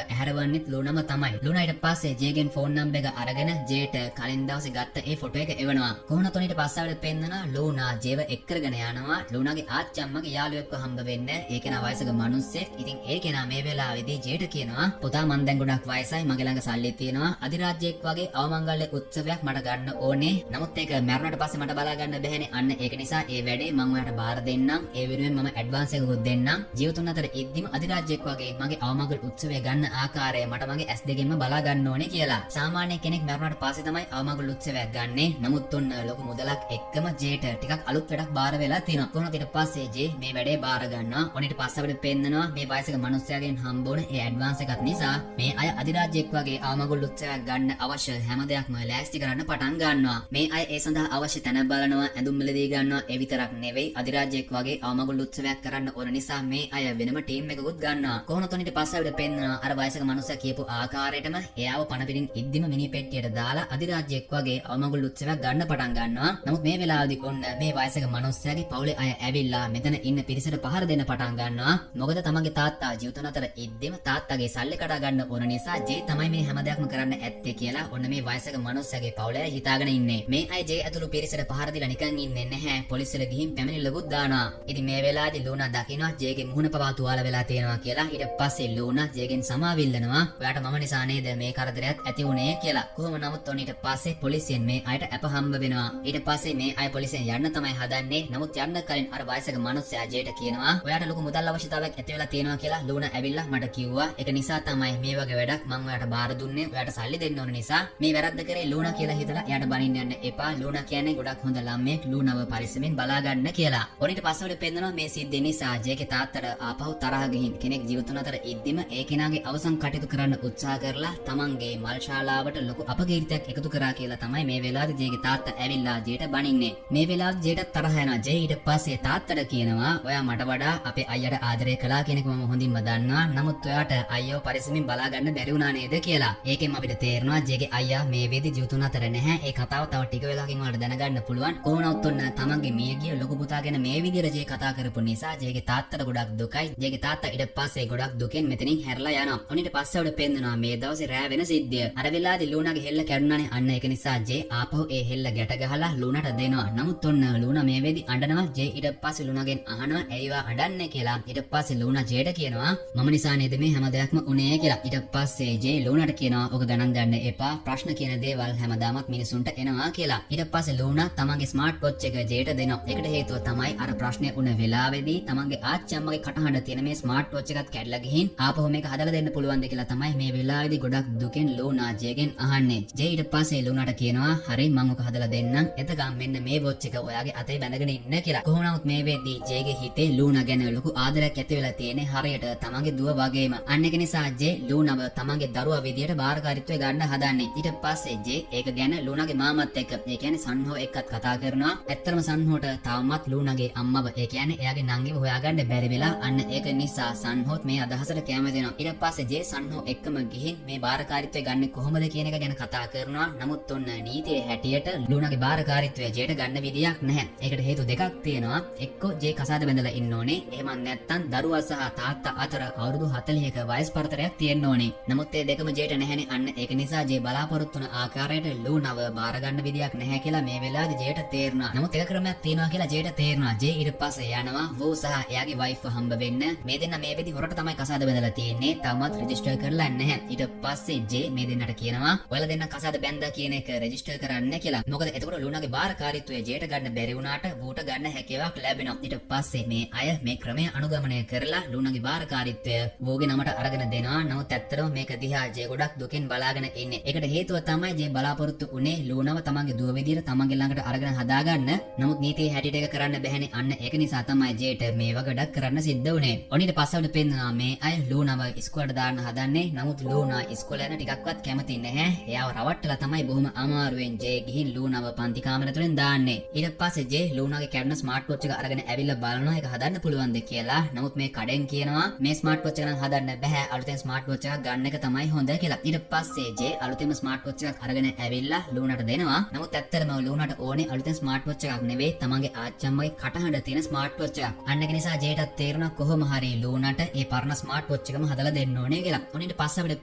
ඇහැරවන්නෙත් ලුණාම තමයි. ලුණා ඊට පස්සේ ජේගෙන් ෆෝන් නම්බර් එක අරගෙන ජේට කලින් දවසේ ගත්ත ඒ ෆොටෝ එක එවනවා. කොහොමද ඔනිට පස්සෙට පෙන්නන ලුණා ජේව එක් කරගෙන යනවා. ලුණාගේ ආච්චම්මගේ යාළුවෙක්ව හම්බ වෙන්න. ඒ කෙනා වයසක මිනිස්සෙක්. ඉතින් ඒ කෙනා මේ වෙලාවේදී ජේට කියනවා පුතා මන් දැන් ගොඩක් වයසයි මගේ ළඟ සල්ලි තියෙනවා. අධිරාජ්‍යයක් වගේ අවමංගල්‍ය උත්සවයක් මට ගන්න ඕනේ. නමුත් ඒක මැරුණට පස්සේ මට බලා ගන්න බැහැනේ. අන්න ඒක නිසා ඒ වැඩේ මම ඔයාලට බාර දෙන්නම්. ඒ වෙනුවෙන් මම ඇඩ්වාන්ස් එකකුත් දෙන්නම්. ජීවිතුන් අතර ඉද්දිම අධිරාජ්‍යයක් වගේ මගේ අවමංගල උත්සවය ගන්න ආකාරය මට මගේ ඇස් දෙකෙන්ම බලා ගන්න ඕනේ කියලා. සාමාන්‍ය කෙනෙක් මැරුණට පස්සේ තමයි අවමංගල උත්සවයක් ගන්නෙ. නමුත් ඔන්න ලොකු මුදලක් එක්කම ජේට ටිකක් අලුත් වැඩක් බාර වෙලා තියෙනවා. කොහොමද ඊට පස්සේ ජේ මේ වැඩේ බාර ගන්නවා. ඔනිට පස්සෙට පෙන්නනවා මේ වයසක මිනිස්සයාගෙන් හම්බුන ඒ ඇඩ්වාන්ස් එකත් නිසා මේ අය අධිරාජ්‍යයක් වගේ අවමංගල උත්සවයක් ගන්න අවශ්‍ය හැම දෙයක්ම ලෑස්ති කරන්න පටන් ගන්නවා. මේ අය ඒ සඳහා අවශ්‍ය තැන බලනවා, ඇඳුම් මිලදී ගන්නවා. ඒ විතරක් නෙවෙයි අධිරාජ්‍යයක් වගේ අවමංගල උත්සවයක් කරන්න ඕන නිසා මේ අය වෙනම ටීම් එකකුත් ගන්නවා. කොහොමද ඔනිට පස්සෙට පෙන්නනවා අර වයසක මිනිස්සයා කියපු ආකාරයටම එයාව පණ පිටින් ඉද්දිම මිනි පෙට්ටියට දාලා අධිරාජ්‍යයක් වගේ අවමංගල උත්සවයක් ගන්න පටන් ගන්නවා. නමුත් මේ වෙලාවේදී ඔන්න මේ වයසක මිනිස්සයාගේ පවුලේ අය ඇවිල්ලා මෙතන ඉන්න පිරිසට පහර දෙන්න පටන් ගන්නවා. මොකද තමන්ගේ තාත්තා ජීවිතුන් අතර ඉද්දිම තාත්තාගේ සල්ලි කඩා ගන්න ඕන නිසා ජේ තමයි මේ හැම දෙයක්ම කරන්න ඇත්තේ කියලා ඔන්න මේ වයසක මිනිස්සයාගේ පවුලේ හිතාගෙන ඉන්නේ. මේ අය ජේ ඇතුළු පිරිසට පහර දීලා නිකන් ඉන්නේ නැහැ. පොලිසියට ගිහින් පැමිණිල්ලකුත් දානවා. ඉතින් මේ වෙලාවේදී ලුණා දකිනවා ජේගේ මුහුණ පවා තුවාල වෙලා තියෙනවා කියලා. ඊට පස්සේ ලුණා ජේගෙන් සමාවිල්ලනවා. ඔයාට මම නිසා නේද මේ කරදරයක් ඇති වුණේ කියලා. කොහොම නමුත් ඔන්න ඊට පස්සේ පොලිසියෙන් මේ අයට අප හම්බ වෙනවා. ඊට පස්සේ මේ අය පොලිසියෙන් යන්න තමයි හදන්නේ. නමුත් යන්න කලින් අර වයසක මිනිස්සයා ජේට කියනවා ඔයාට ලොකු මුදල් අවශ්‍යතාවයක් ඇති වෙලා තියෙනවා කියලා ලුණා ඇවිල්ලා මට කිව්වා. ඒක නිසා තමයි මේ වගේ වැඩක් මම ඔයාට බාර දුන්නේ. ඔයාට සල්ලි දෙන්න ඕන නිසා මේ වැරද්ද කරේ ලුණා කියලා හිතලා එයාට බනින්න යන්න එපා. ලුණා කියන්නේ ගොඩක් හොඳ ළමයෙක්. ලුණාව පරිස්සමෙන් බලා ගන්න කියලා. ඔනිට පස්සෙට පෙන්නනවා මේ සිද්ධිය නිසා ජේගේ තාත්තට ආපහු තරහ ගිහින් කෙනෙක් ජීවිතුන් අතර ඉද්දිම ඒ කෙනාගේ අවසන් කටයුතු කරන්න උත්සාහ කරලා තමන්ගේ මල්ශාලාවට ලොකු අපකීර්තියක් එකතු කරා කියලා තමයි මේ වෙලාවේ ජේගේ තාත්තා ඇවිල්ලා ජේට බනින්නේ. මේ වෙලාවේ ජේට තරහ යනවා. ජේ ඊට පස්සේ තාත්තට කියනවා ඔයා මට වඩා අපේ අයියට ආදරය කළා කියන එක මම හොඳින්ම දන්නවා. නමුත් ඔයාට අයියව පරිස්සමින් බලා ගන්න බැරි වුණා නේද කියලා. ඒකෙන් අපිට තේරෙනවා ජේගේ අයියා මේ වේදී ජීවිතුන් අතර නැහැ. ඒ කතාව තව ටික වෙලාවකින් වලට දැනගන්න පුළුවන්. කොහොමවත් ඔන්න තමන්ගේ මියගිය ලොකු පුතා ගැන මේ විදිහට ජේ කතා කරපු නිසා ජේගේ තාත්තට ගොඩක් දුකයි. ජේගේ තාත්තා ඊට පස්සේ ගොඩක් දුකෙන් මෙතනින් හැරලා යනවා. ඔනිට පස්සේ උඩ පෙන්නනවා මේ දවසේ රෑ වෙන සිද්ධිය. අර වෙලාවේදී ලුණාගේ හෙල්ල කැඩුණානේ. අන්න ඒක නිසා ජේ ආපහු ඒ හෙල්ල ගැට ගහලා ලුණාට දෙනවා. නමුත් ඔන්න ලුණා මේ වෙදී අඬනවා. ජේ ඊට පස්සේ ලුණාගෙන් අහනවා ඇයිවා අඬන්නේ කියලා. ඊට පස්සේ ලුණා ජේට කියනවා මම නිසා නේද මේ හැම දෙයක්ම උනේ කියලා. ඊට පස්සේ ජේ ලුණාට කියනවා ඔක ගණන් ගන්න එපා. ප්‍රශ්න කියන දේවල් හැමදාමත් මිනිසුන්ට එනවා කියලා. ඊට පස්සේ ලුණා තමන්ගේ ස්මාර්ට් වොච් එක ජේට දෙනවා. ඒකට හේතුව තමයි අර ප්‍රශ්නේ උන වෙලාවේදී තමන්ගේ ආච්චි අම්මගේ කටහඬ තියෙන මේ ස්මාර්ට් වොච් එකත් කැඩලා ගිහින් ආපහු මේක හදලා දෙන්න පුළුවන්ද කියලා තමයි මේ වෙලාවේදී ගොඩක් දුකෙන් ලූනා ජේගෙන් අහන්නේ. ජේ ඊට පස්සේ ලූනාට කියනවා හරි මම ඔක හදලා දෙන්නම්. එතකම් මෙන්න මේ වොච් එක ඔයාගේ අතේ බැඳගෙන ඉන්න කියලා. කොහොම නමුත් මේ වෙද්දී ජේගේ හිතේ ලූනා ගැන ලොකු ආදරයක් ඇති වෙලා තියෙන්නේ හරියට තමන්ගේ දුව වගේම. අන්න ඒක නිසා ජේ ලූනාව තමන්ගේ දරුවා විදියට බාරකාරීත්වය ගන්න හදන්නේ. ඊට පස්සේ ජේ ඒක ගැන ලූනාගේ මාමත් එක්ක ඒ කියන්නේ සන්හෝ එක්කත් කතා කරනවා. ඇත්තටම සන්හෝට තවමත් ලූනාගේ අම්මව ඒ කියන්නේ එයාගේ නංගිව හොයාගන්න බැරි වෙලා අන්න ඒක නිසා සන්හෝත් මේ අදහසට කැමති වෙනවා. ඊට පස්සේ ජේ සන්හෝ එක්කම ගිහින් මේ බාරකාරීත්වය ගන්න කොහොමද කියන එක ගැන කතා කරනවා. නමුත් ඔන්න නීතියේ හැටියට ලූනාගේ බාරකාරීත්වය ජේට ගන්න විදියක් නැහැ. ඒකට හේතු දෙකක් තියෙනවා. එක්කෝ ජේ කසාද බැඳලා ඉන්න ඕනේ. එහෙම නැත්නම් දරුවා සහ තාත්තා අතර අවුරුදු 40ක වයස් පරතරයක් තියෙන්න ඕනේ. නමුත් මේ දෙකම ජේට නැහැනේ. අන්න ඒක නිසා ජේ බලාපොරොත්තු වන ආකාරයට ලූනාව බාර ගන්න විදියක් නැහැ කියලා මේ වෙලාවේදී ජේට තේරුණා. නමුත් එක ක්‍රමයක් තියෙනවා කියලා ජේට තේරුණා. ජේ ඊට පස්සේ යනවා වෝ සහ එයාගේ වයිෆ් හම්බ වෙන්න. මේ දෙන්න මේ වෙදි හොරට තමයි කසාද බැඳලා තියෙන්නේ. තාමත් රෙජිස්ටර් කරලා නැහැ. ඊට පස්සේ ජේ මේ දෙන්නට කියනවා ඔයාලා දෙන්න කසාද බැඳලා කියන එක රෙජිස්ටර් කරන්න කියලා. මොකද එතකොට ලූනාගේ බාරකාරීත්වය ජේට ගන්න බැරි වුණාට ඌට ගන්න හැකියාවක් ලැබෙනවා. ඊට පස්සේ මේ අය මේ ක්‍රමය අනුගමනය කරලා ලූනාගේ බාරකාරීත්වය ඌගේ නමට අරගෙන දෙනවා. නමුත් ඇත්තටම මේක දිහා ජේ ගොඩක් දුකෙන් බලාගෙන ඉන්නේ. ඒකට හේතුව තමයි ජේ බලාපොරොත්තු උනේ ලූනාව තමන්ගේ දුව විදියට තමන්ගේ ළඟට අරගෙන හදාගන්න. නමුත් නීතියේ හැටියට ඒක කරන්න බැහැනේ. අන්න ඒක නිසා තමයි ජේට මේවා ගොඩක් කරන්න සිද්ධ වුනේ. ඔනිට පස්සට පෙන්නනවා මේ අය ලූනාව ඉස්කෝලේට දාන්න හදන්නේ. නමුත් ලූනා ඉස්කෝලේ යන ටිකක්වත් කැමති නැහැ. එයාව රවට්ටලා තමයි බොහොම අමාරුවෙන් ජේ ගිහින් ලූනාව පන්ති කාමරය තුලින් දාන්නේ. ඊට පස්සේ ජේ ලූනාගේ කැඩෙන ස්මාර්ට් වොච් එක අරගෙන ඇවිල්ලා බලනවා ඒක හදන්න පුළුවන්ද කියලා. නමුත් මේ කඩෙන් කියනවා මේ ස්මාර්ට් වොච් එක නම් හදන්න බෑ. අලුතෙන් ස්මාර්ට් වොච් එකක් ගන්න එක තමයි හොඳ කියලා. ඊට පස්සේ ජේ අලුතෙන්ම ස්මාර්ට් වොච් එකක් අරගෙන ඇවිල්ලා ලූනාට දෙනවා. නමුත් ඇත්තටම ලූනාට ඕනේ අලුතෙන් ස්මාර්ට් වොච් එකක් නෙවෙයි තමන්ගේ ආච්චම්මගේ කටහඬ තියෙන ස්මාර්ට් වොච් එකක්. අන්න ඒක නිසා ජේටත් තේරුණා කොහොම හරි ලූනාට ඒ පරණ ස්මාර්ට් වොච් එකම හදලා දෙන්න ඕනේ කියලා. උනිට පස්සේ අපිට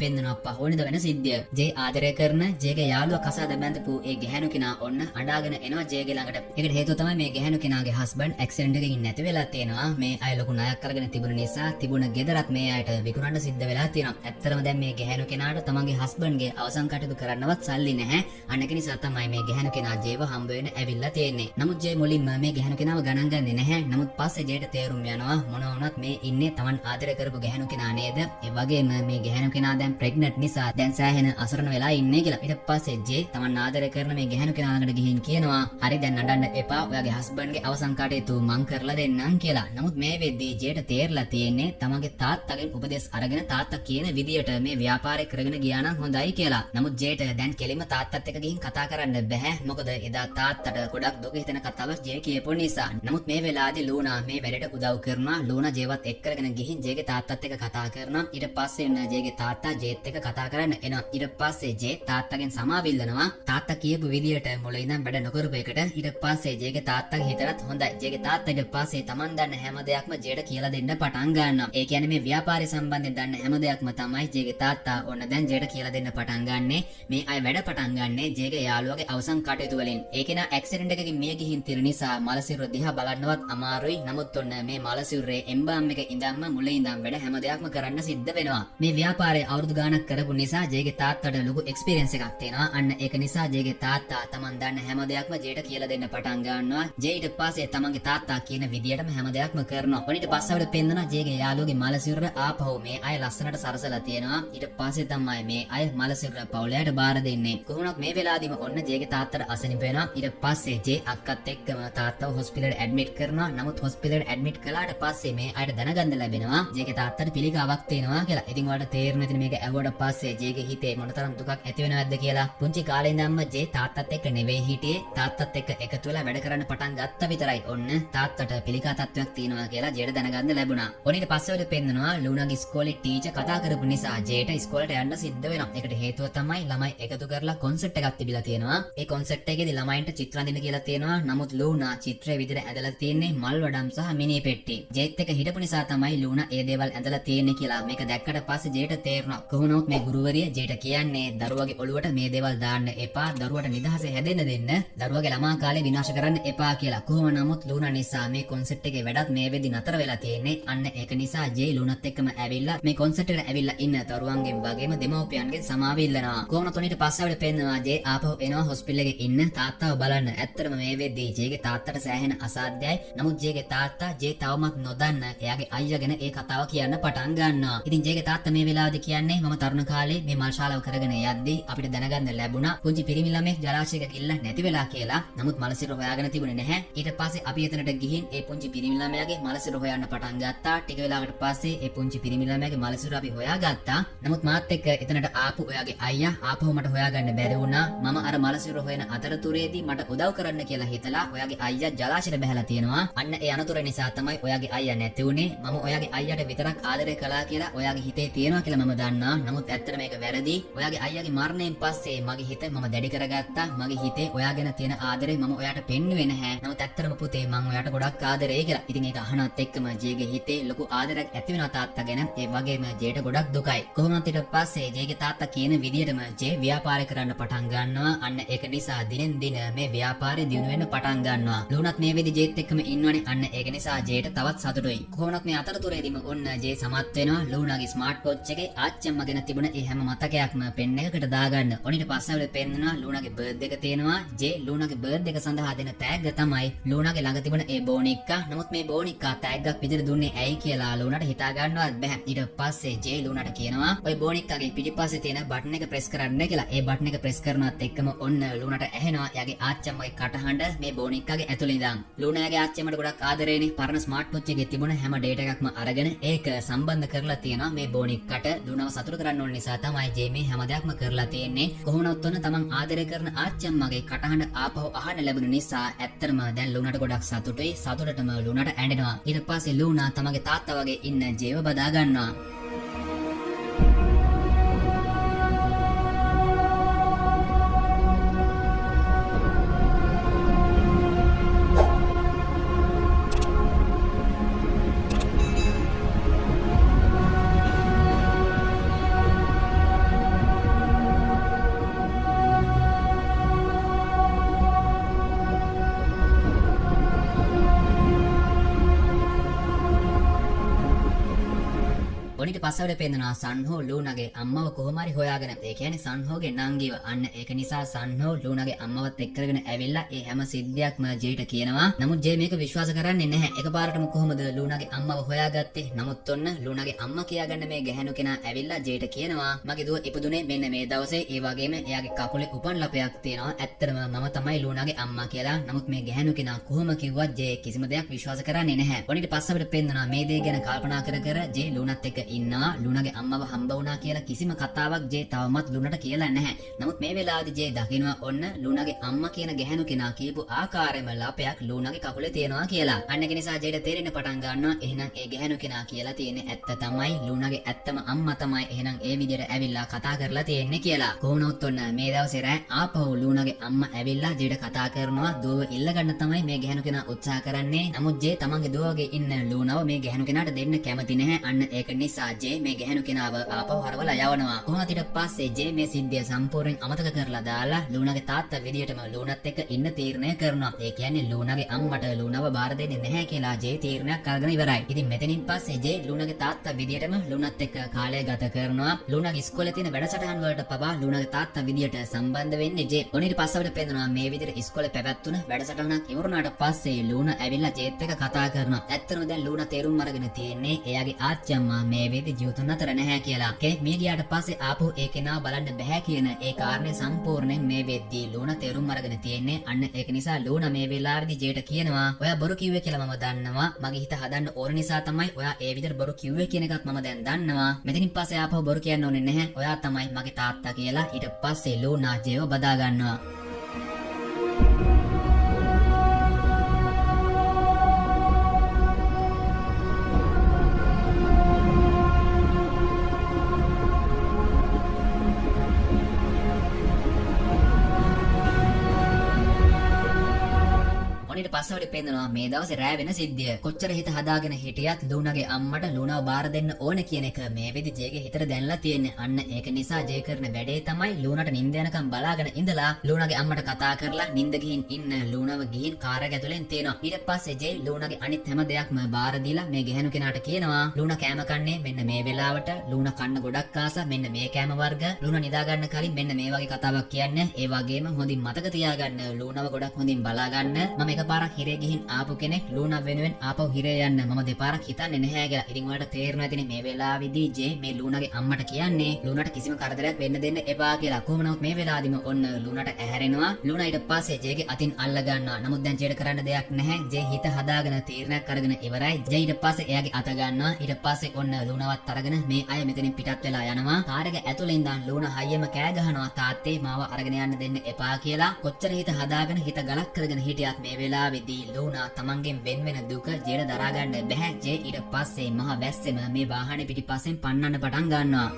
පෙන්නනවා අප්පා ඕනේද වෙන සිද්ධිය. ජේ ආදරය කරන ජේගේ යාළුවා කසාද බැඳපු ඒ ගැහැණු කෙනා ඔන්න අඬාගෙන එනවා ජේගේ ළඟට. ඒකට හේතුව තමයි මේ ගැහැණු කෙනාගේ හස්බන්ඩ් ඇක්සිඩන්ට් එකකින් නැති වෙලා තියෙනවා. මේ අය ලොකු ණයක් අරගෙන තිබුණ නිසා තිබුණ ගෙදරත් මේ අයට විකුණන්න සිද්ධ වෙලා තියෙනවා. ඇත්තටම දැන් මේ ගැහැණු කෙනාට තමන්ගේ හස්බන්ඩ්ගේ අවසන් කටයුතු කරන්නවත් සල්ලි නැහැ. අන්න ඒක නිසා තමයි මේ ගැහැණු කෙනා ජේව හම්බ වෙන්න ඇවිල්ලා තියෙන්නේ. නමුත් ජේ මුලින්ම මේ ගැහැණු කෙනාව ගණන් ගන්නේ නැහැ. නමුත් පස්සේ ජේට තේරුම් යනවා මොනවා වුණත් මේ ඉන්නේ තමන් ආදරය කරපු ගැහැණු කෙනා නේද? ඒ වගේම මේ ගැහැණු කෙනා දැන් ප්‍රෙග්නන්ට් නිසා දැන් සෑහෙන අසරණ වෙලා ඉන්නේ කියලා. ඊට පස්සේ ජේ තමන් ආදරය කරන මේ ගැහැණු කෙනා ළඟට ගිහින් කියනවා හරි දැන් නඩන්න එපා. ඔයාගේ හස්බන්ඩ්ගේ අවසන් කටයුතු මං කරලා දෙන්නම් කියලා. නමුත් මේ වෙද්දී ජේට තේරලා තියෙන්නේ තමන්ගේ තාත්තගෙන් උපදෙස් අරගෙන තාත්තා කියන විදියට මේ ව්‍යාපාරය කරගෙන ගියා නම් හොඳයි කියලා. නමුත් ජේට දැන් කෙලින්ම තාත්තත් එක්ක ගිහින් කතා කරන්න බැහැ. මොකද එදා තාත්තට ගොඩක් දුක හිතෙන කතාවක් ජේ කියපු නිසා. නමුත් මේ වෙලාවේදී ලූනා මේ වැඩට උදව් කරනවා. ලූනා ජේවත් එක්ක කරගෙන ගිහින් ජේගේ තාත්තත් එක්ක කතා කරනවා. ඊට පස්සේ ජේගේ තාත්තා ජේත් එක්ක කතා කරන්න එනවා. ඊට පස්සේ ජේ තාත්තගෙන් සමාව ඉල්ලනවා. තාත්තා කියපු විදියට මුලින් ඉඳන් වැඩ නොකරපු එකට. ඊට පස්සේ ජේගේ තාත්තගේ හිතටත් හොඳයි. ජේගේ තාත්තා ඊට පස්සේ Taman දන්න හැම දෙයක්ම ජේට කියලා දෙන්න පටන් ගන්නවා. ඒ කියන්නේ මේ ව්‍යාපාරය සම්බන්ධයෙන් දන්න හැම දෙයක්ම තමයි ජේගේ තාත්තා ඔන්න දැන් ජේට කියලා දෙන්න පටන් ගන්නෙ. මේ අය වැඩ පටන් ගන්නෙ ජේගේ යාළුවගේ අවසන් කටයුතු වලින්. ඒකේන ඇක්සිඩන්ට් එකකින් මිය ගිහින් තිර නිසා මලසිරුර දිහා බලන්නවත් අමාරුයි. නමුත් ඔන්න මේ මලසිරුරේ එම්බාම් එක ඉඳන්ම මුලින් ඉඳන් වැඩ හැම දෙයක්ම කරන්න සිද්ධ වෙනවා. මේ ව්‍යාපාරය අවුරුදු ගාණක් කරපු නිසා ජේගේ තාත්තට ලොකු එක්ස්පීරියන්ස් එකක් තියෙනවා. අන්න ඒක නිසා ජේගේ තාත්තා Taman දන්න හැම දෙයක්ම ජේට කියලා දෙන්න පටන් ගන්නවා. ජේ ඊට පස්සේ තමන්ගේ තාත්තා කියන විදියටම හැම දෙයක්ම කරනවා. ඊට පස්සේ අපිට පෙන්නනවා ජේගේ යාළුවගේ මලසිරුර ආපහු මේ අය ලස්සනට සරසලා තියෙනවා. ඊට පස්සේ තමයි මේ අය මලසිරුර පවුලයට බාර දෙන්නේ. කොහොමවත් මේ වෙලාවදීම ඔන්න ජේගේ තාත්තට අසනීප වෙනවා. ඊට පස්සේ ජේ අක්කත් එක්කම තාත්තව හොස්පිටලෙට ඇඩ්මිට් කරනවා. නමුත් හොස්පිටලෙට ඇඩ්මිට් කළාට පස්සේ මේ අයට දැනගන්න ලැබෙනවා ජේගේ තාත්තට පිළිකාවක් තියෙනවා කියලා. ඉතින් ඔයාලට තේරෙන්නේ නැතිනේ මේක ඇහුවට පස්සේ ජේගේ හිතේ මොනතරම් දුකක් ඇති වෙනවද කියලා. පුංචි කාලේ ඉඳන්ම ජේ තාත්තත් එක්ක නෙවෙයි හිටියේ. තාත්තත් එක්ක එකතු වෙලා වැඩ කරන්න පටන් ගත්ත විතරයි. ඔන්න තාත්තට පිළිකා තත්ත්වයක් තියෙනවා කියලා ජේට දැනගන්න ලැබුණා. ඔනිට පස්සේ පෙන්නනවා ලූනාගේ ඉස්කෝලේ ටීචර් කතා කරපු නිසා ජේට ඉස්කෝලේට යන්න සිද්ධ වෙනවා. ඒකට හේතුව තමයි ළමයි එකතු කරලා කොන්සර්ට් එකක් තිබිලා තියෙනවා. ඒ කොන්සර්ට් එකේදී ළමයින්ට චිත්‍ර අඳින්න කියලා තියෙනවා. නමුත් ලූනා චිත්‍රයේ විදිහට ඇඳලා තියෙන්නේ මල් වඩම් සහ මිනි පෙට්ටි. ජේත් එක හිටපු නිසා තමයි ලූනා ඒ දේවල් ඇඳලා තියෙන්නේ කියලා. මේක දැක්කට පස්සේ ජේට තේරුණා කොහොමනොත් මේ ගුරුවරිය ජේට කියන්නේ දරුවගේ ඔළුවට මේ දේවල් දාන්න එපා. දරුවට නිදහසේ හැදෙන්න දෙන්න. දරුවගේ ළමා කාලේ විනාශ කරන්න එපා කියලා. කොහොම නමුත් ලූනා නිසා මේ කොන්සර්ට් එකේ වැඩත් මේ වෙද්දි නතර වෙලා තියෙන්නේ. අන්න ඒක නිසා ජේ ලූනාත් එක්කම ඇවිල්ලා මේ කොන්සර්ට් එකට ඇවිල්ලා ඉන්න දරුවන්ගෙන් වගේම දෙමව්පියන්ගෙන් සමාව ඉල්ලනවා. කොහොමද උනිට පස්සේ අපිට පෙන්නනවා ජේ ආපහු එනවා හොස්පිටල් එකේ ඉන්න තාත්තව බලන්න. ඇත්තටම මේ වෙද්දි ජේගේ තාත්තට සෑහෙන අසාධ්‍යයි. නමුත් ජේගේ තාත්තා ජේ තවමත් නොදන්න එයාගේ අයියා ගැන ඒ කතාව කියන්න පටන් ගන්නවා. ඉතින් ජේගේ තාත්තා මේ වෙලාවේදී කියන්නේ මම තරුණ කාලේ මේ මල් ශාලාව කරගෙන යද්දී අපිට දැනගන්න ලැබුණා පුංචි පිරිමි ළමෙක් ජලාශයක ගිල්ලා නැති වෙලා කියලා. නමුත් මලසිර හොයාගෙන තිබුණේ නැහැ. ඊට පස්සේ අපි එතනට ගිහින් ඒ පුංචි පිරිමි ළමයාගේ මලසිර හොයන්න පටන් ගත්තා. ටික වෙලාවකට පස්සේ ඒ පුංචි පිරිමි ළමයාගේ මලසිර අපි හොයාගත්තා. නමුත් මාත් එක්ක එතනට ආපු ඔයාගේ අයියා ආපහු මට හොයාගන්න බැරි වුණා. මම අර මලසිර හොයන අතරතුරේදී මට උදව් කරන්න කියලා හිතලා ඔයාගේ අයියා ජලාශයට බහැලා තියෙනවා. අන්න ඒ අනතුර නිසා තමයි ඔයාගේ අයියා නැති වුනේ. මම ඔයාගේ අයියාට විතරක් ආදරය කළා කියලා ඔයාගේ හිතේ තියෙනවා කියලා මම දන්නා. නමුත් ඇත්තට මේක වැරදි. ඔයාගේ අයියාගේ මරණයෙන් පස්සේ මගේ හිත මම දැඩි කරගත්තා. මගේ හිතේ ඔයා ගැන තියෙන ආදරේ මම ඔයාට පෙන්නුවේ නැහැ. නමුත් ඇත්තටම පුතේ මම ඔයාට ගොඩක් ආදරේ කියලා. ඉතින් ඒක අහනත් එක්කම ජේගේ හිතේ ලොකු ආදරයක් ඇති වෙනවා තාත්තා ගැන. ඒ වගේම ජේට ගොඩක් දුකයි. කොහොමද ඊට පස්සේ ජේගේ තාත්තා කියන විදිහටම ජේ ව්‍යාපාරය කරන්න පටන් ගන්නවා. අන්න ඒක නිසා දිනෙන් දින මේ ව්‍යාපාරය දියුණු වෙන්න පටන් ගන්නවා. ලුණත් මේ වෙදි ජේත් එක්කම ඉන්නවනේ. අන්න ඒක නිසා ජේට තවත් සතුටුයි. කොහොමවත් මේ අතරතුරේදීම ඔන්න ජේ සමත් වෙනවා ලුණාගේ ස්මාර්ට් වොච් එකේ ආච්චම්මා ගැන තිබුණ ඒ හැම මතකයක්ම පෙන් එකකට දාගන්න. ඔනිට පස්සෙ පෙන්නනවා ලුණාගේ බර්ත්ඩේ එක තියෙනවා. ජේ ලුණාගේ බර්ත්ඩේ එක සඳහා දෙන තෑග්ග තමයි ලුණාගේ ළඟ තිබුණ ඒ බෝනික්කා. නමුත් මේ බෝනික්කා තෑග්ගක් විදිහට දුන්නේ ඇයි කියලා ලුණාට හිතා ගන්නවත් බැහැ. ඊට පස්සේ ජේ ලුණාට කියනවා ඔය බෝනික්කාගේ පිටිපස්සේ තියෙන බටන් එක ප්‍රෙස් කරන්න කියලා. ඒ බටන් එක ප්‍රෙස් කරනවත් එක්කම ඔන්න ලුණාට ඇහෙනවා එයාගේ ආච්චම්මගේ කටහඬ මේ බෝනික්කාගේ ඇතුළේ ඉඳන්. ලුණාගේ ආච්චම්මට ගොඩක් ආදරේනේ. පරණ ස්මාර්ට් වොච් එකේ තිබුණ හැම ඩේටා එකක්ම අරගෙන ඒක සම්බන්ධ කරලා තියෙනවා මේ බෝනික්කට. ලුණාව සතුට කරන්න ඕන නිසා තමයි ජේ මේ හැම දෙයක්ම කරලා තියෙන්නේ. කොහොමනොත් ඔන්න තමන් ආදරය කරන ආච්චම්මගේ කටහඬ ආපහු අහන්න ලැබුණ නිසා ඇත්තටම දැන් ලුණාට ගොඩක් සතුටුයි. සතුටටම ලුණාට ඇඬෙනවා. ඊට පස්සේ ලුණා තමන්ගේ තාත්තා වගේ ඉන්න ජේව බදා ගන්නවා. ඔනිට පස්සවල පෙන්නනවා සන්හෝ ලුණාගේ අම්මව කොහොම හරි හොයාගෙන. ඒ කියන්නේ සන්හෝගේ නංගිව. අන්න ඒක නිසා සන්හෝ ලුණාගේ අම්මවත් එක්කගෙන ඇවිල්ලා ඒ හැම සිද්ධියක්ම ජේට කියනවා. නමුත් ජේ මේක විශ්වාස කරන්නේ නැහැ. එකපාරටම කොහොමද ලුණාගේ අම්මව හොයාගත්තේ? නමුත් ඔන්න ලුණාගේ අම්මා කියාගන්න මේ ගැහැණු කෙනා ඇවිල්ලා ජේට කියනවා මගේ දුව ඉපදුනේ මෙන්න මේ දවසේ. ඒ වගේම එයාගේ කකුලේ උපන් ලපයක් තියෙනවා. ඇත්තටම මම තමයි ලුණාගේ අම්මා කියලා. නමුත් මේ ගැහැණු කෙනා කොහොම කිව්වත් ජේ කිසිම දෙයක් විශ්වාස කරන්නේ නැහැ. ඔනිට පස්සවල පෙන්නනවා මේ දේ ගැන කල්පනා කර කර ජේ ලුණාත් එක්ක ඉන්නවා. ලුණාගේ අම්මව හම්බ වුණා කියලා කිසිම කතාවක් ජේ තවමත් ලුණාට කියලා නැහැ. නමුත් මේ වෙලාවේදී ජේ දකිනවා ඔන්න ලුණාගේ අම්මා කියන ගැහැණු කෙනා කියපු ආකාරයෙන්ම ලපයක් ලුණාගේ කකුලේ තියෙනවා කියලා. අන්න ඒක නිසා ජේට තේරෙන්න පටන් ගන්නවා එහෙනම් ඒ ගැහැණු කෙනා කියලා තියෙන්නේ ඇත්ත තමයි. ලුණාගේ ඇත්තම අම්මා තමයි එහෙනම් ඒ විදිහට ඇවිල්ලා කතා කරලා තියෙන්නේ කියලා. කොහොමනොත් ඔන්න මේ දවසේ රෑ ආපහු ලුණාගේ අම්මා ඇවිල්ලා ජේට කතා කරනවා දුවව ඉල්ල ගන්න තමයි මේ ගැහැණු කෙනා උත්සාහ කරන්නේ. නමුත් ජේ තමන්ගේ දුවගේ ඉන්න ලුණාව මේ ගැහැණු කෙනාට දෙන්න කැමති නැහැ. අන්න ඒක නිසා ජේ මේ ගැහැණු කෙනාව ආපහු හරවලා යවනවා. කොහොමද ඊට පස්සේ ජේ මේ සිද්ධිය සම්පූර්ණයෙන් අමතක කරලා දාලා ලුණාගේ තාත්තා විදියටම ලුණාත් එක්ක ඉන්න තීරණය කරනවා. ඒ කියන්නේ ලුණාගේ අම්මට ලුණාව බාර දෙන්නේ නැහැ කියලා ජේ තීරණයක් අරගෙන ඉවරයි. ඉතින් මෙතනින් පස්සේ ජේ ලුණාගේ තාත්තා විදියටම ලුණාත් එක්ක කාලය ගත කරනවා. ලුණාගේ ඉස්කෝලේ තියෙන වැඩසටහන් වලට පවා ලුණාගේ තාත්තා විදියට සම්බන්ධ වෙන්නේ ජේ. ඔනිට පස්සවට පෙන්නනවා මේ විදියට ඉස්කෝලේ පැවැත්තුන වැඩසටහනක් ඉවරුනාට පස්සේ ලුණා ඇවිල්ලා ජේත් එක්ක කතා කරනවා. ඇත්තටම දැන් ලුණා තේරුම් අරගෙන තියෙන්නේ එයාගේ ආච්චම්මා මේ වේදි ජීවිතුන් අතර නැහැ කියලා. කෙනෙක් මිය ගියාට පස්සේ ආපහු ඒ කෙනා බලන්න බෑ කියන ඒ කාරණේ සම්පූර්ණයෙන් මේ වෙද්දී ලුණා තේරුම් අරගෙන තියෙන්නේ. අන්න ඒක නිසා ලුණා මේ වෙලාවේදී ජේට කියනවා ඔයා බොරු කිව්වේ කියලා මම දන්නවා. මගේ හිත හදන්න ඕන නිසා තමයි ඔයා ඒ විදිහට බොරු කිව්වේ කියන එකත් මම දැන් දන්නවා. මෙතනින් පස්සේ ආපහු බොරු කියන්න ඕනේ නැහැ. ඔයා තමයි මගේ තාත්තා කියලා. ඊට පස්සේ ලුණා ජේව බදා ගන්නවා. ඊට පස්සවට පෙන්නනවා මේ දවසේ රෑ වෙන සිද්ධිය. කොච්චර හිත හදාගෙන හිටියත් ලුණාගේ අම්මට ලුණාව බාර දෙන්න ඕන කියන එක මේ වෙදි ජේගේ හිතට දැනලා තියෙන්නේ. අන්න ඒක නිසා ජේ කරන වැඩේ තමයි ලුණාට නිින්ද යනකම් බලාගෙන ඉඳලා ලුණාගේ අම්මට කතා කරලා නිින්ද ගිහින් ඉන්න ලුණාව ගිහින් කාර් එක ඇතුලෙන් තියනවා. ඊට පස්සේ ජේ ලුණාගේ අනිත් හැම දෙයක්ම බාර දීලා මේ ගැහැණු කෙනාට කියනවා ලුණා කෑම කන්නේ මෙන්න මේ වෙලාවට. ලුණා කන්න ගොඩක් ආසා මෙන්න මේ කෑම වර්ග. ලුණා නිදා ගන්න කලින් මෙන්න මේ වගේ කතාවක් කියන්න. ඒ වගේම හොඳින් මතක තියාගන්න ලුණාව ගොඩක් හොඳින් බලා ගන්න. මම එකපාරක් හිරේ ගිහින් ආපු කෙනෙක් ලූනා වෙනුවෙන් ආපහු හිරේ යන්න මම දෙපාරක් හිතන්නේ නැහැ කියලා. ඉතින් ඔයාලට තේරෙනවා ඇතිනේ මේ වෙලාවේදී ජේ මේ ලූනාගේ අම්මට කියන්නේ ලූනාට කිසිම කරදරයක් වෙන්න දෙන්න එපා කියලා. කොහොම නමුත් මේ වෙලාවේදීම ඔන්න ලූනාට ඇහැරෙනවා. ලූනා ඊට පස්සේ ජේගේ අතින් අල්ල ගන්නවා. නමුත් දැන් ජේට කරන්න දෙයක් නැහැ. ජේ හිත හදාගෙන තීරණයක් අරගෙන ඉවරයි. ජේ ඊට පස්සේ එයාගේ අත ගන්නවා. ඊට පස්සේ ඔන්න ලූනාවත් අරගෙන මේ අය මෙතනින් පිටත් වෙලා යනවා. කාර් එක ඇතුලේ ඉඳන් ලූනා හයියම කෑ ගහනවා තාත්තේ මාව අරගෙන යන්න දෙන්න එපා කියලා. කොච්චර හිත හදාගෙන හිත ගලක් කරගෙන හිටියත් මේ වෙලාවේදී ලූනා තමන්ගෙන් වෙන වෙන දුක ජේට දරා ගන්න බැහැ. ජේ ඊට පස්සේ මහ වැස්සෙම මේ වාහනේ පිටිපස්සෙන් පන්නන්න පටන් ගන්නවා.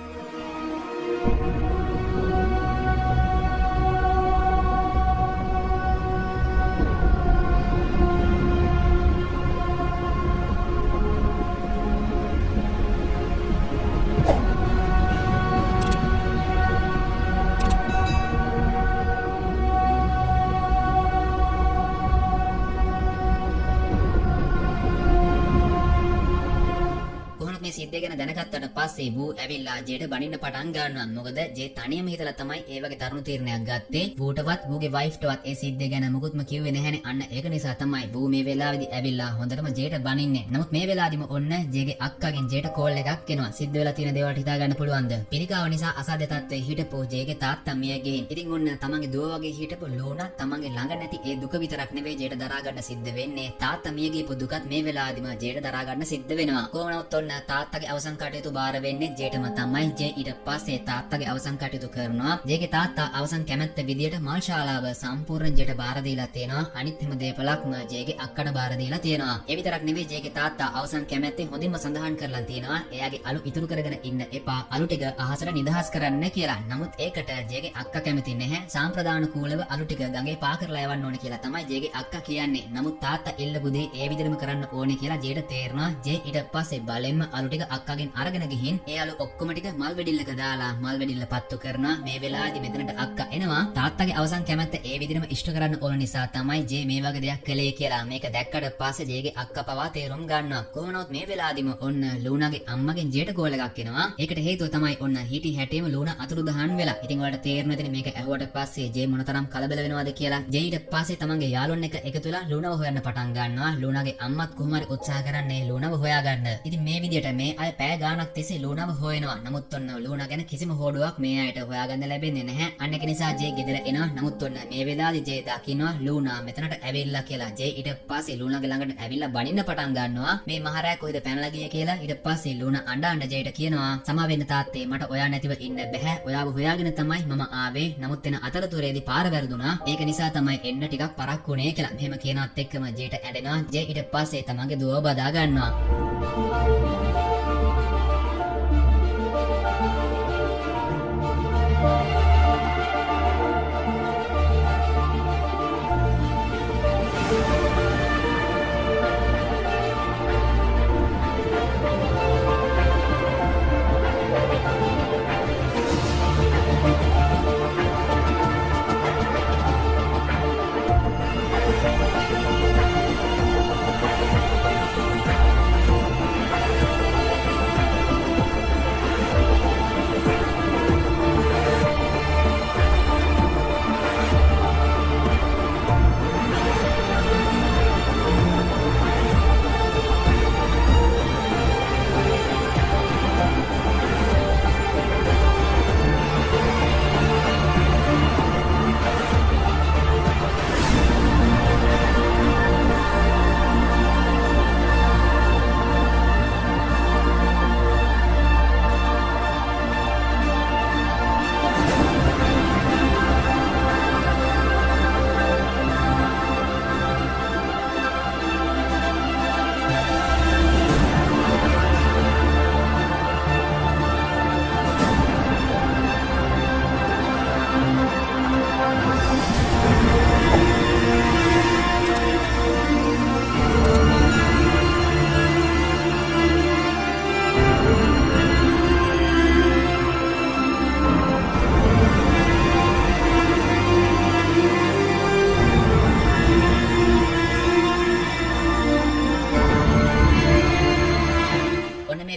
සිද්ධිය ගැන දැනගත්තට පස්සේ වූ ඇවිල්ලා ජේට බනින්න පටන් ගන්නවා. මොකද ජේ තනියම හිතලා තමයි ඒ වගේ තරුණ තීරණයක් ගත්තේ. වූටවත් වූගේ වයිෆ්ටවත් ඒ සිද්ධිය ගැන මුකුත්ම කිව්වේ නැහැනේ. අන්න ඒක නිසා තමයි වූ මේ වෙලාවේදී ඇවිල්ලා හොඳටම ජේට බනින්නේ. නමුත් මේ වෙලාවේදීම ඔන්න ජේගේ අක්කගෙන් ජේට කෝල් එකක් එනවා. සිද්ධ වෙලා තියෙන දේවල් හිතා ගන්න පුළුවන්ද? පිළිකාව නිසා අසාධ්‍ය තත්ත්වයේ හිටපු ජේගේ තාත්තා මිය ගිහින්. ඉතින් ඔන්න තමන්ගේ දුව වගේ හිටපු ලූනා තමන්ගේ ළඟ නැති ඒ දුක විතරක් නෙවෙයි ජේට දරා ගන්න සිද්ධ වෙන්නේ. තාත්තා මිය ගියපු දුකත් මේ වෙලාවේදීම ජේට දරා ගන්න සිද්ධ වෙනවා. කොහොමවත් ඔන්න තාත්තගේ අවසන් කටයුතු බාර වෙන්නේ ජේටම තමයි. ජේ ඊට පස්සේ තාත්තගේ අවසන් කටයුතු කරනවා. ජේගේ තාත්තා අවසන් කැමැත්ත විදියට මල් ශාලාව සම්පූර්ණ ජේට බාර දීලා තියෙනවා. අනිත් හැම දේපලක්ම ජේගේ අක්කට බාර දීලා තියෙනවා. ඒ විතරක් නෙවෙයි ජේගේ තාත්තා අවසන් කැමැත්තේ හොඳින්ම සඳහන් කරලා තියෙනවා එයාගේ අලු ඉතුරු කරගෙන ඉන්න එපා. අලු ටික අහසට නිදහස් කරන්න කියලා. නමුත් ඒකට ජේගේ අක්කා කැමති නැහැ. සාම්ප්‍රදාන කූලව අලු ටික ගඟේ පා කරලා යවන්න ඕනේ කියලා තමයි ජේගේ අක්කා කියන්නේ. නමුත් තාත්තා එල්ලපු දේ ඒ විදිහටම කරන්න ඕනේ කියලා ජේට තේරෙනවා. ජේ ඊට පස්සේ බලෙන්ම අලු ටික අක්කාගෙන් අරගෙන ගිහින් ඒ අලු ඔක්කොම ටික මල් වෙඩිල්ලක දාලා මල් වෙඩිල්ල පත්තු කරනවා. මේ වෙලාවේදී මෙතනට අක්කා එනවා. තාත්තගේ අවසන් කැමැත්ත ඒ විදිහටම ඉෂ්ට කරන්න ඕන නිසා තමයි ජේ මේ වගේ දෙයක් කළේ කියලා. මේක දැක්කට පස්සේ ජේගේ අක්කා පවා තේරුම් ගන්නවා. කොහොමනොත් මේ වෙලාවේදීම ඔන්න ලූනාගේ අම්මගෙන් ජේට කෝල් එකක් එනවා. ඒකට හේතුව තමයි ඔන්න හිටි හැටේම ලූනා අතුරුදහන් වෙලා. ඉතින් ඔයාලට තේරෙනවා ඉතින් මේක ඇහුවට පස්සේ ජේ මොනතරම් කලබල වෙනවද කියලා. ජේ ඊට පස්සේ තමන්ගේ යාළුවන් එක්ක එකතු වෙලා ලූනාව හොයන්න පටන් ගන්නවා. ලූනාගේ අම්මත් කොහොම හරි උත්සාහ කරන්නේ ලූනාව හොයාගන්න. ඉතින් මේ විදිහට මේ අය පැය ගාණක් තිස්සේ ලූනාව හොයනවා. නමුත් ඔන්න ලූනා ගැන කිසිම හොඩුවක් මේ අයට හොයාගන්න ලැබෙන්නේ නැහැ. අන්න ඒක නිසා ජේ ගෙදර එනවා. නමුත් ඔන්න මේ වෙලාවේදී ජේ දකින්නවා ලූනා මෙතනට ඇවිල්ලා කියලා. ජේ ඊට පස්සේ ලූනාගේ ළඟට ඇවිල්ලා බනින්න පටන් ගන්නවා. මේ මහරෑ කොහෙද පැනලා ගියේ කියලා. ඊට පස්සේ ලූනා අඬ ජේට කියනවා සමා වෙන්න තාත්තේ මට ඔයා නැතිව ඉන්න බෑ. ඔයාව හොයාගෙන තමයි මම ආවේ. නමුත් එන අතරතුරේදී පාර වැරදුනා. ඒක නිසා තමයි එන්න ටිකක් පරක් වුණේ කියලා. මෙහෙම කියනවත් එක්කම ජේට ඇඬෙනවා. ජේ ඊට පස්සේ තමන්ගේ දුව බදා ගන්නවා.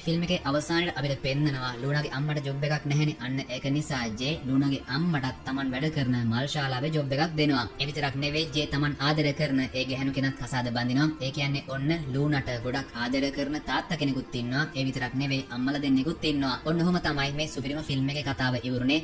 මේ ෆිල්ම් එකේ අවසානයේ අපිට පෙන්නනවා ලූනාගේ අම්මට ජොබ් එකක් නැහැනේ. අන්න ඒක නිසා ජේ ලූනාගේ අම්මටත් Taman වැඩ කරන මල් ශාලාවේ ජොබ් එකක් දෙනවා. ඒ විතරක් නෙවෙයි ජේ Taman ආදර කරන ඒ ගැහණු කෙනත් කසාද බඳිනවා. ඒ කියන්නේ ඔන්න ලූනාට ගොඩක් ආදර කරන තාත්තා කෙනෙකුත් ඉන්නවා. ඒ විතරක් නෙවෙයි අම්මලා දෙන්නෙකුත් ඉන්නවා. ඔන්න ඔහොම තමයි මේ සුපිරිම ෆිල්ම් එකේ කතාව ඉවරුනේ.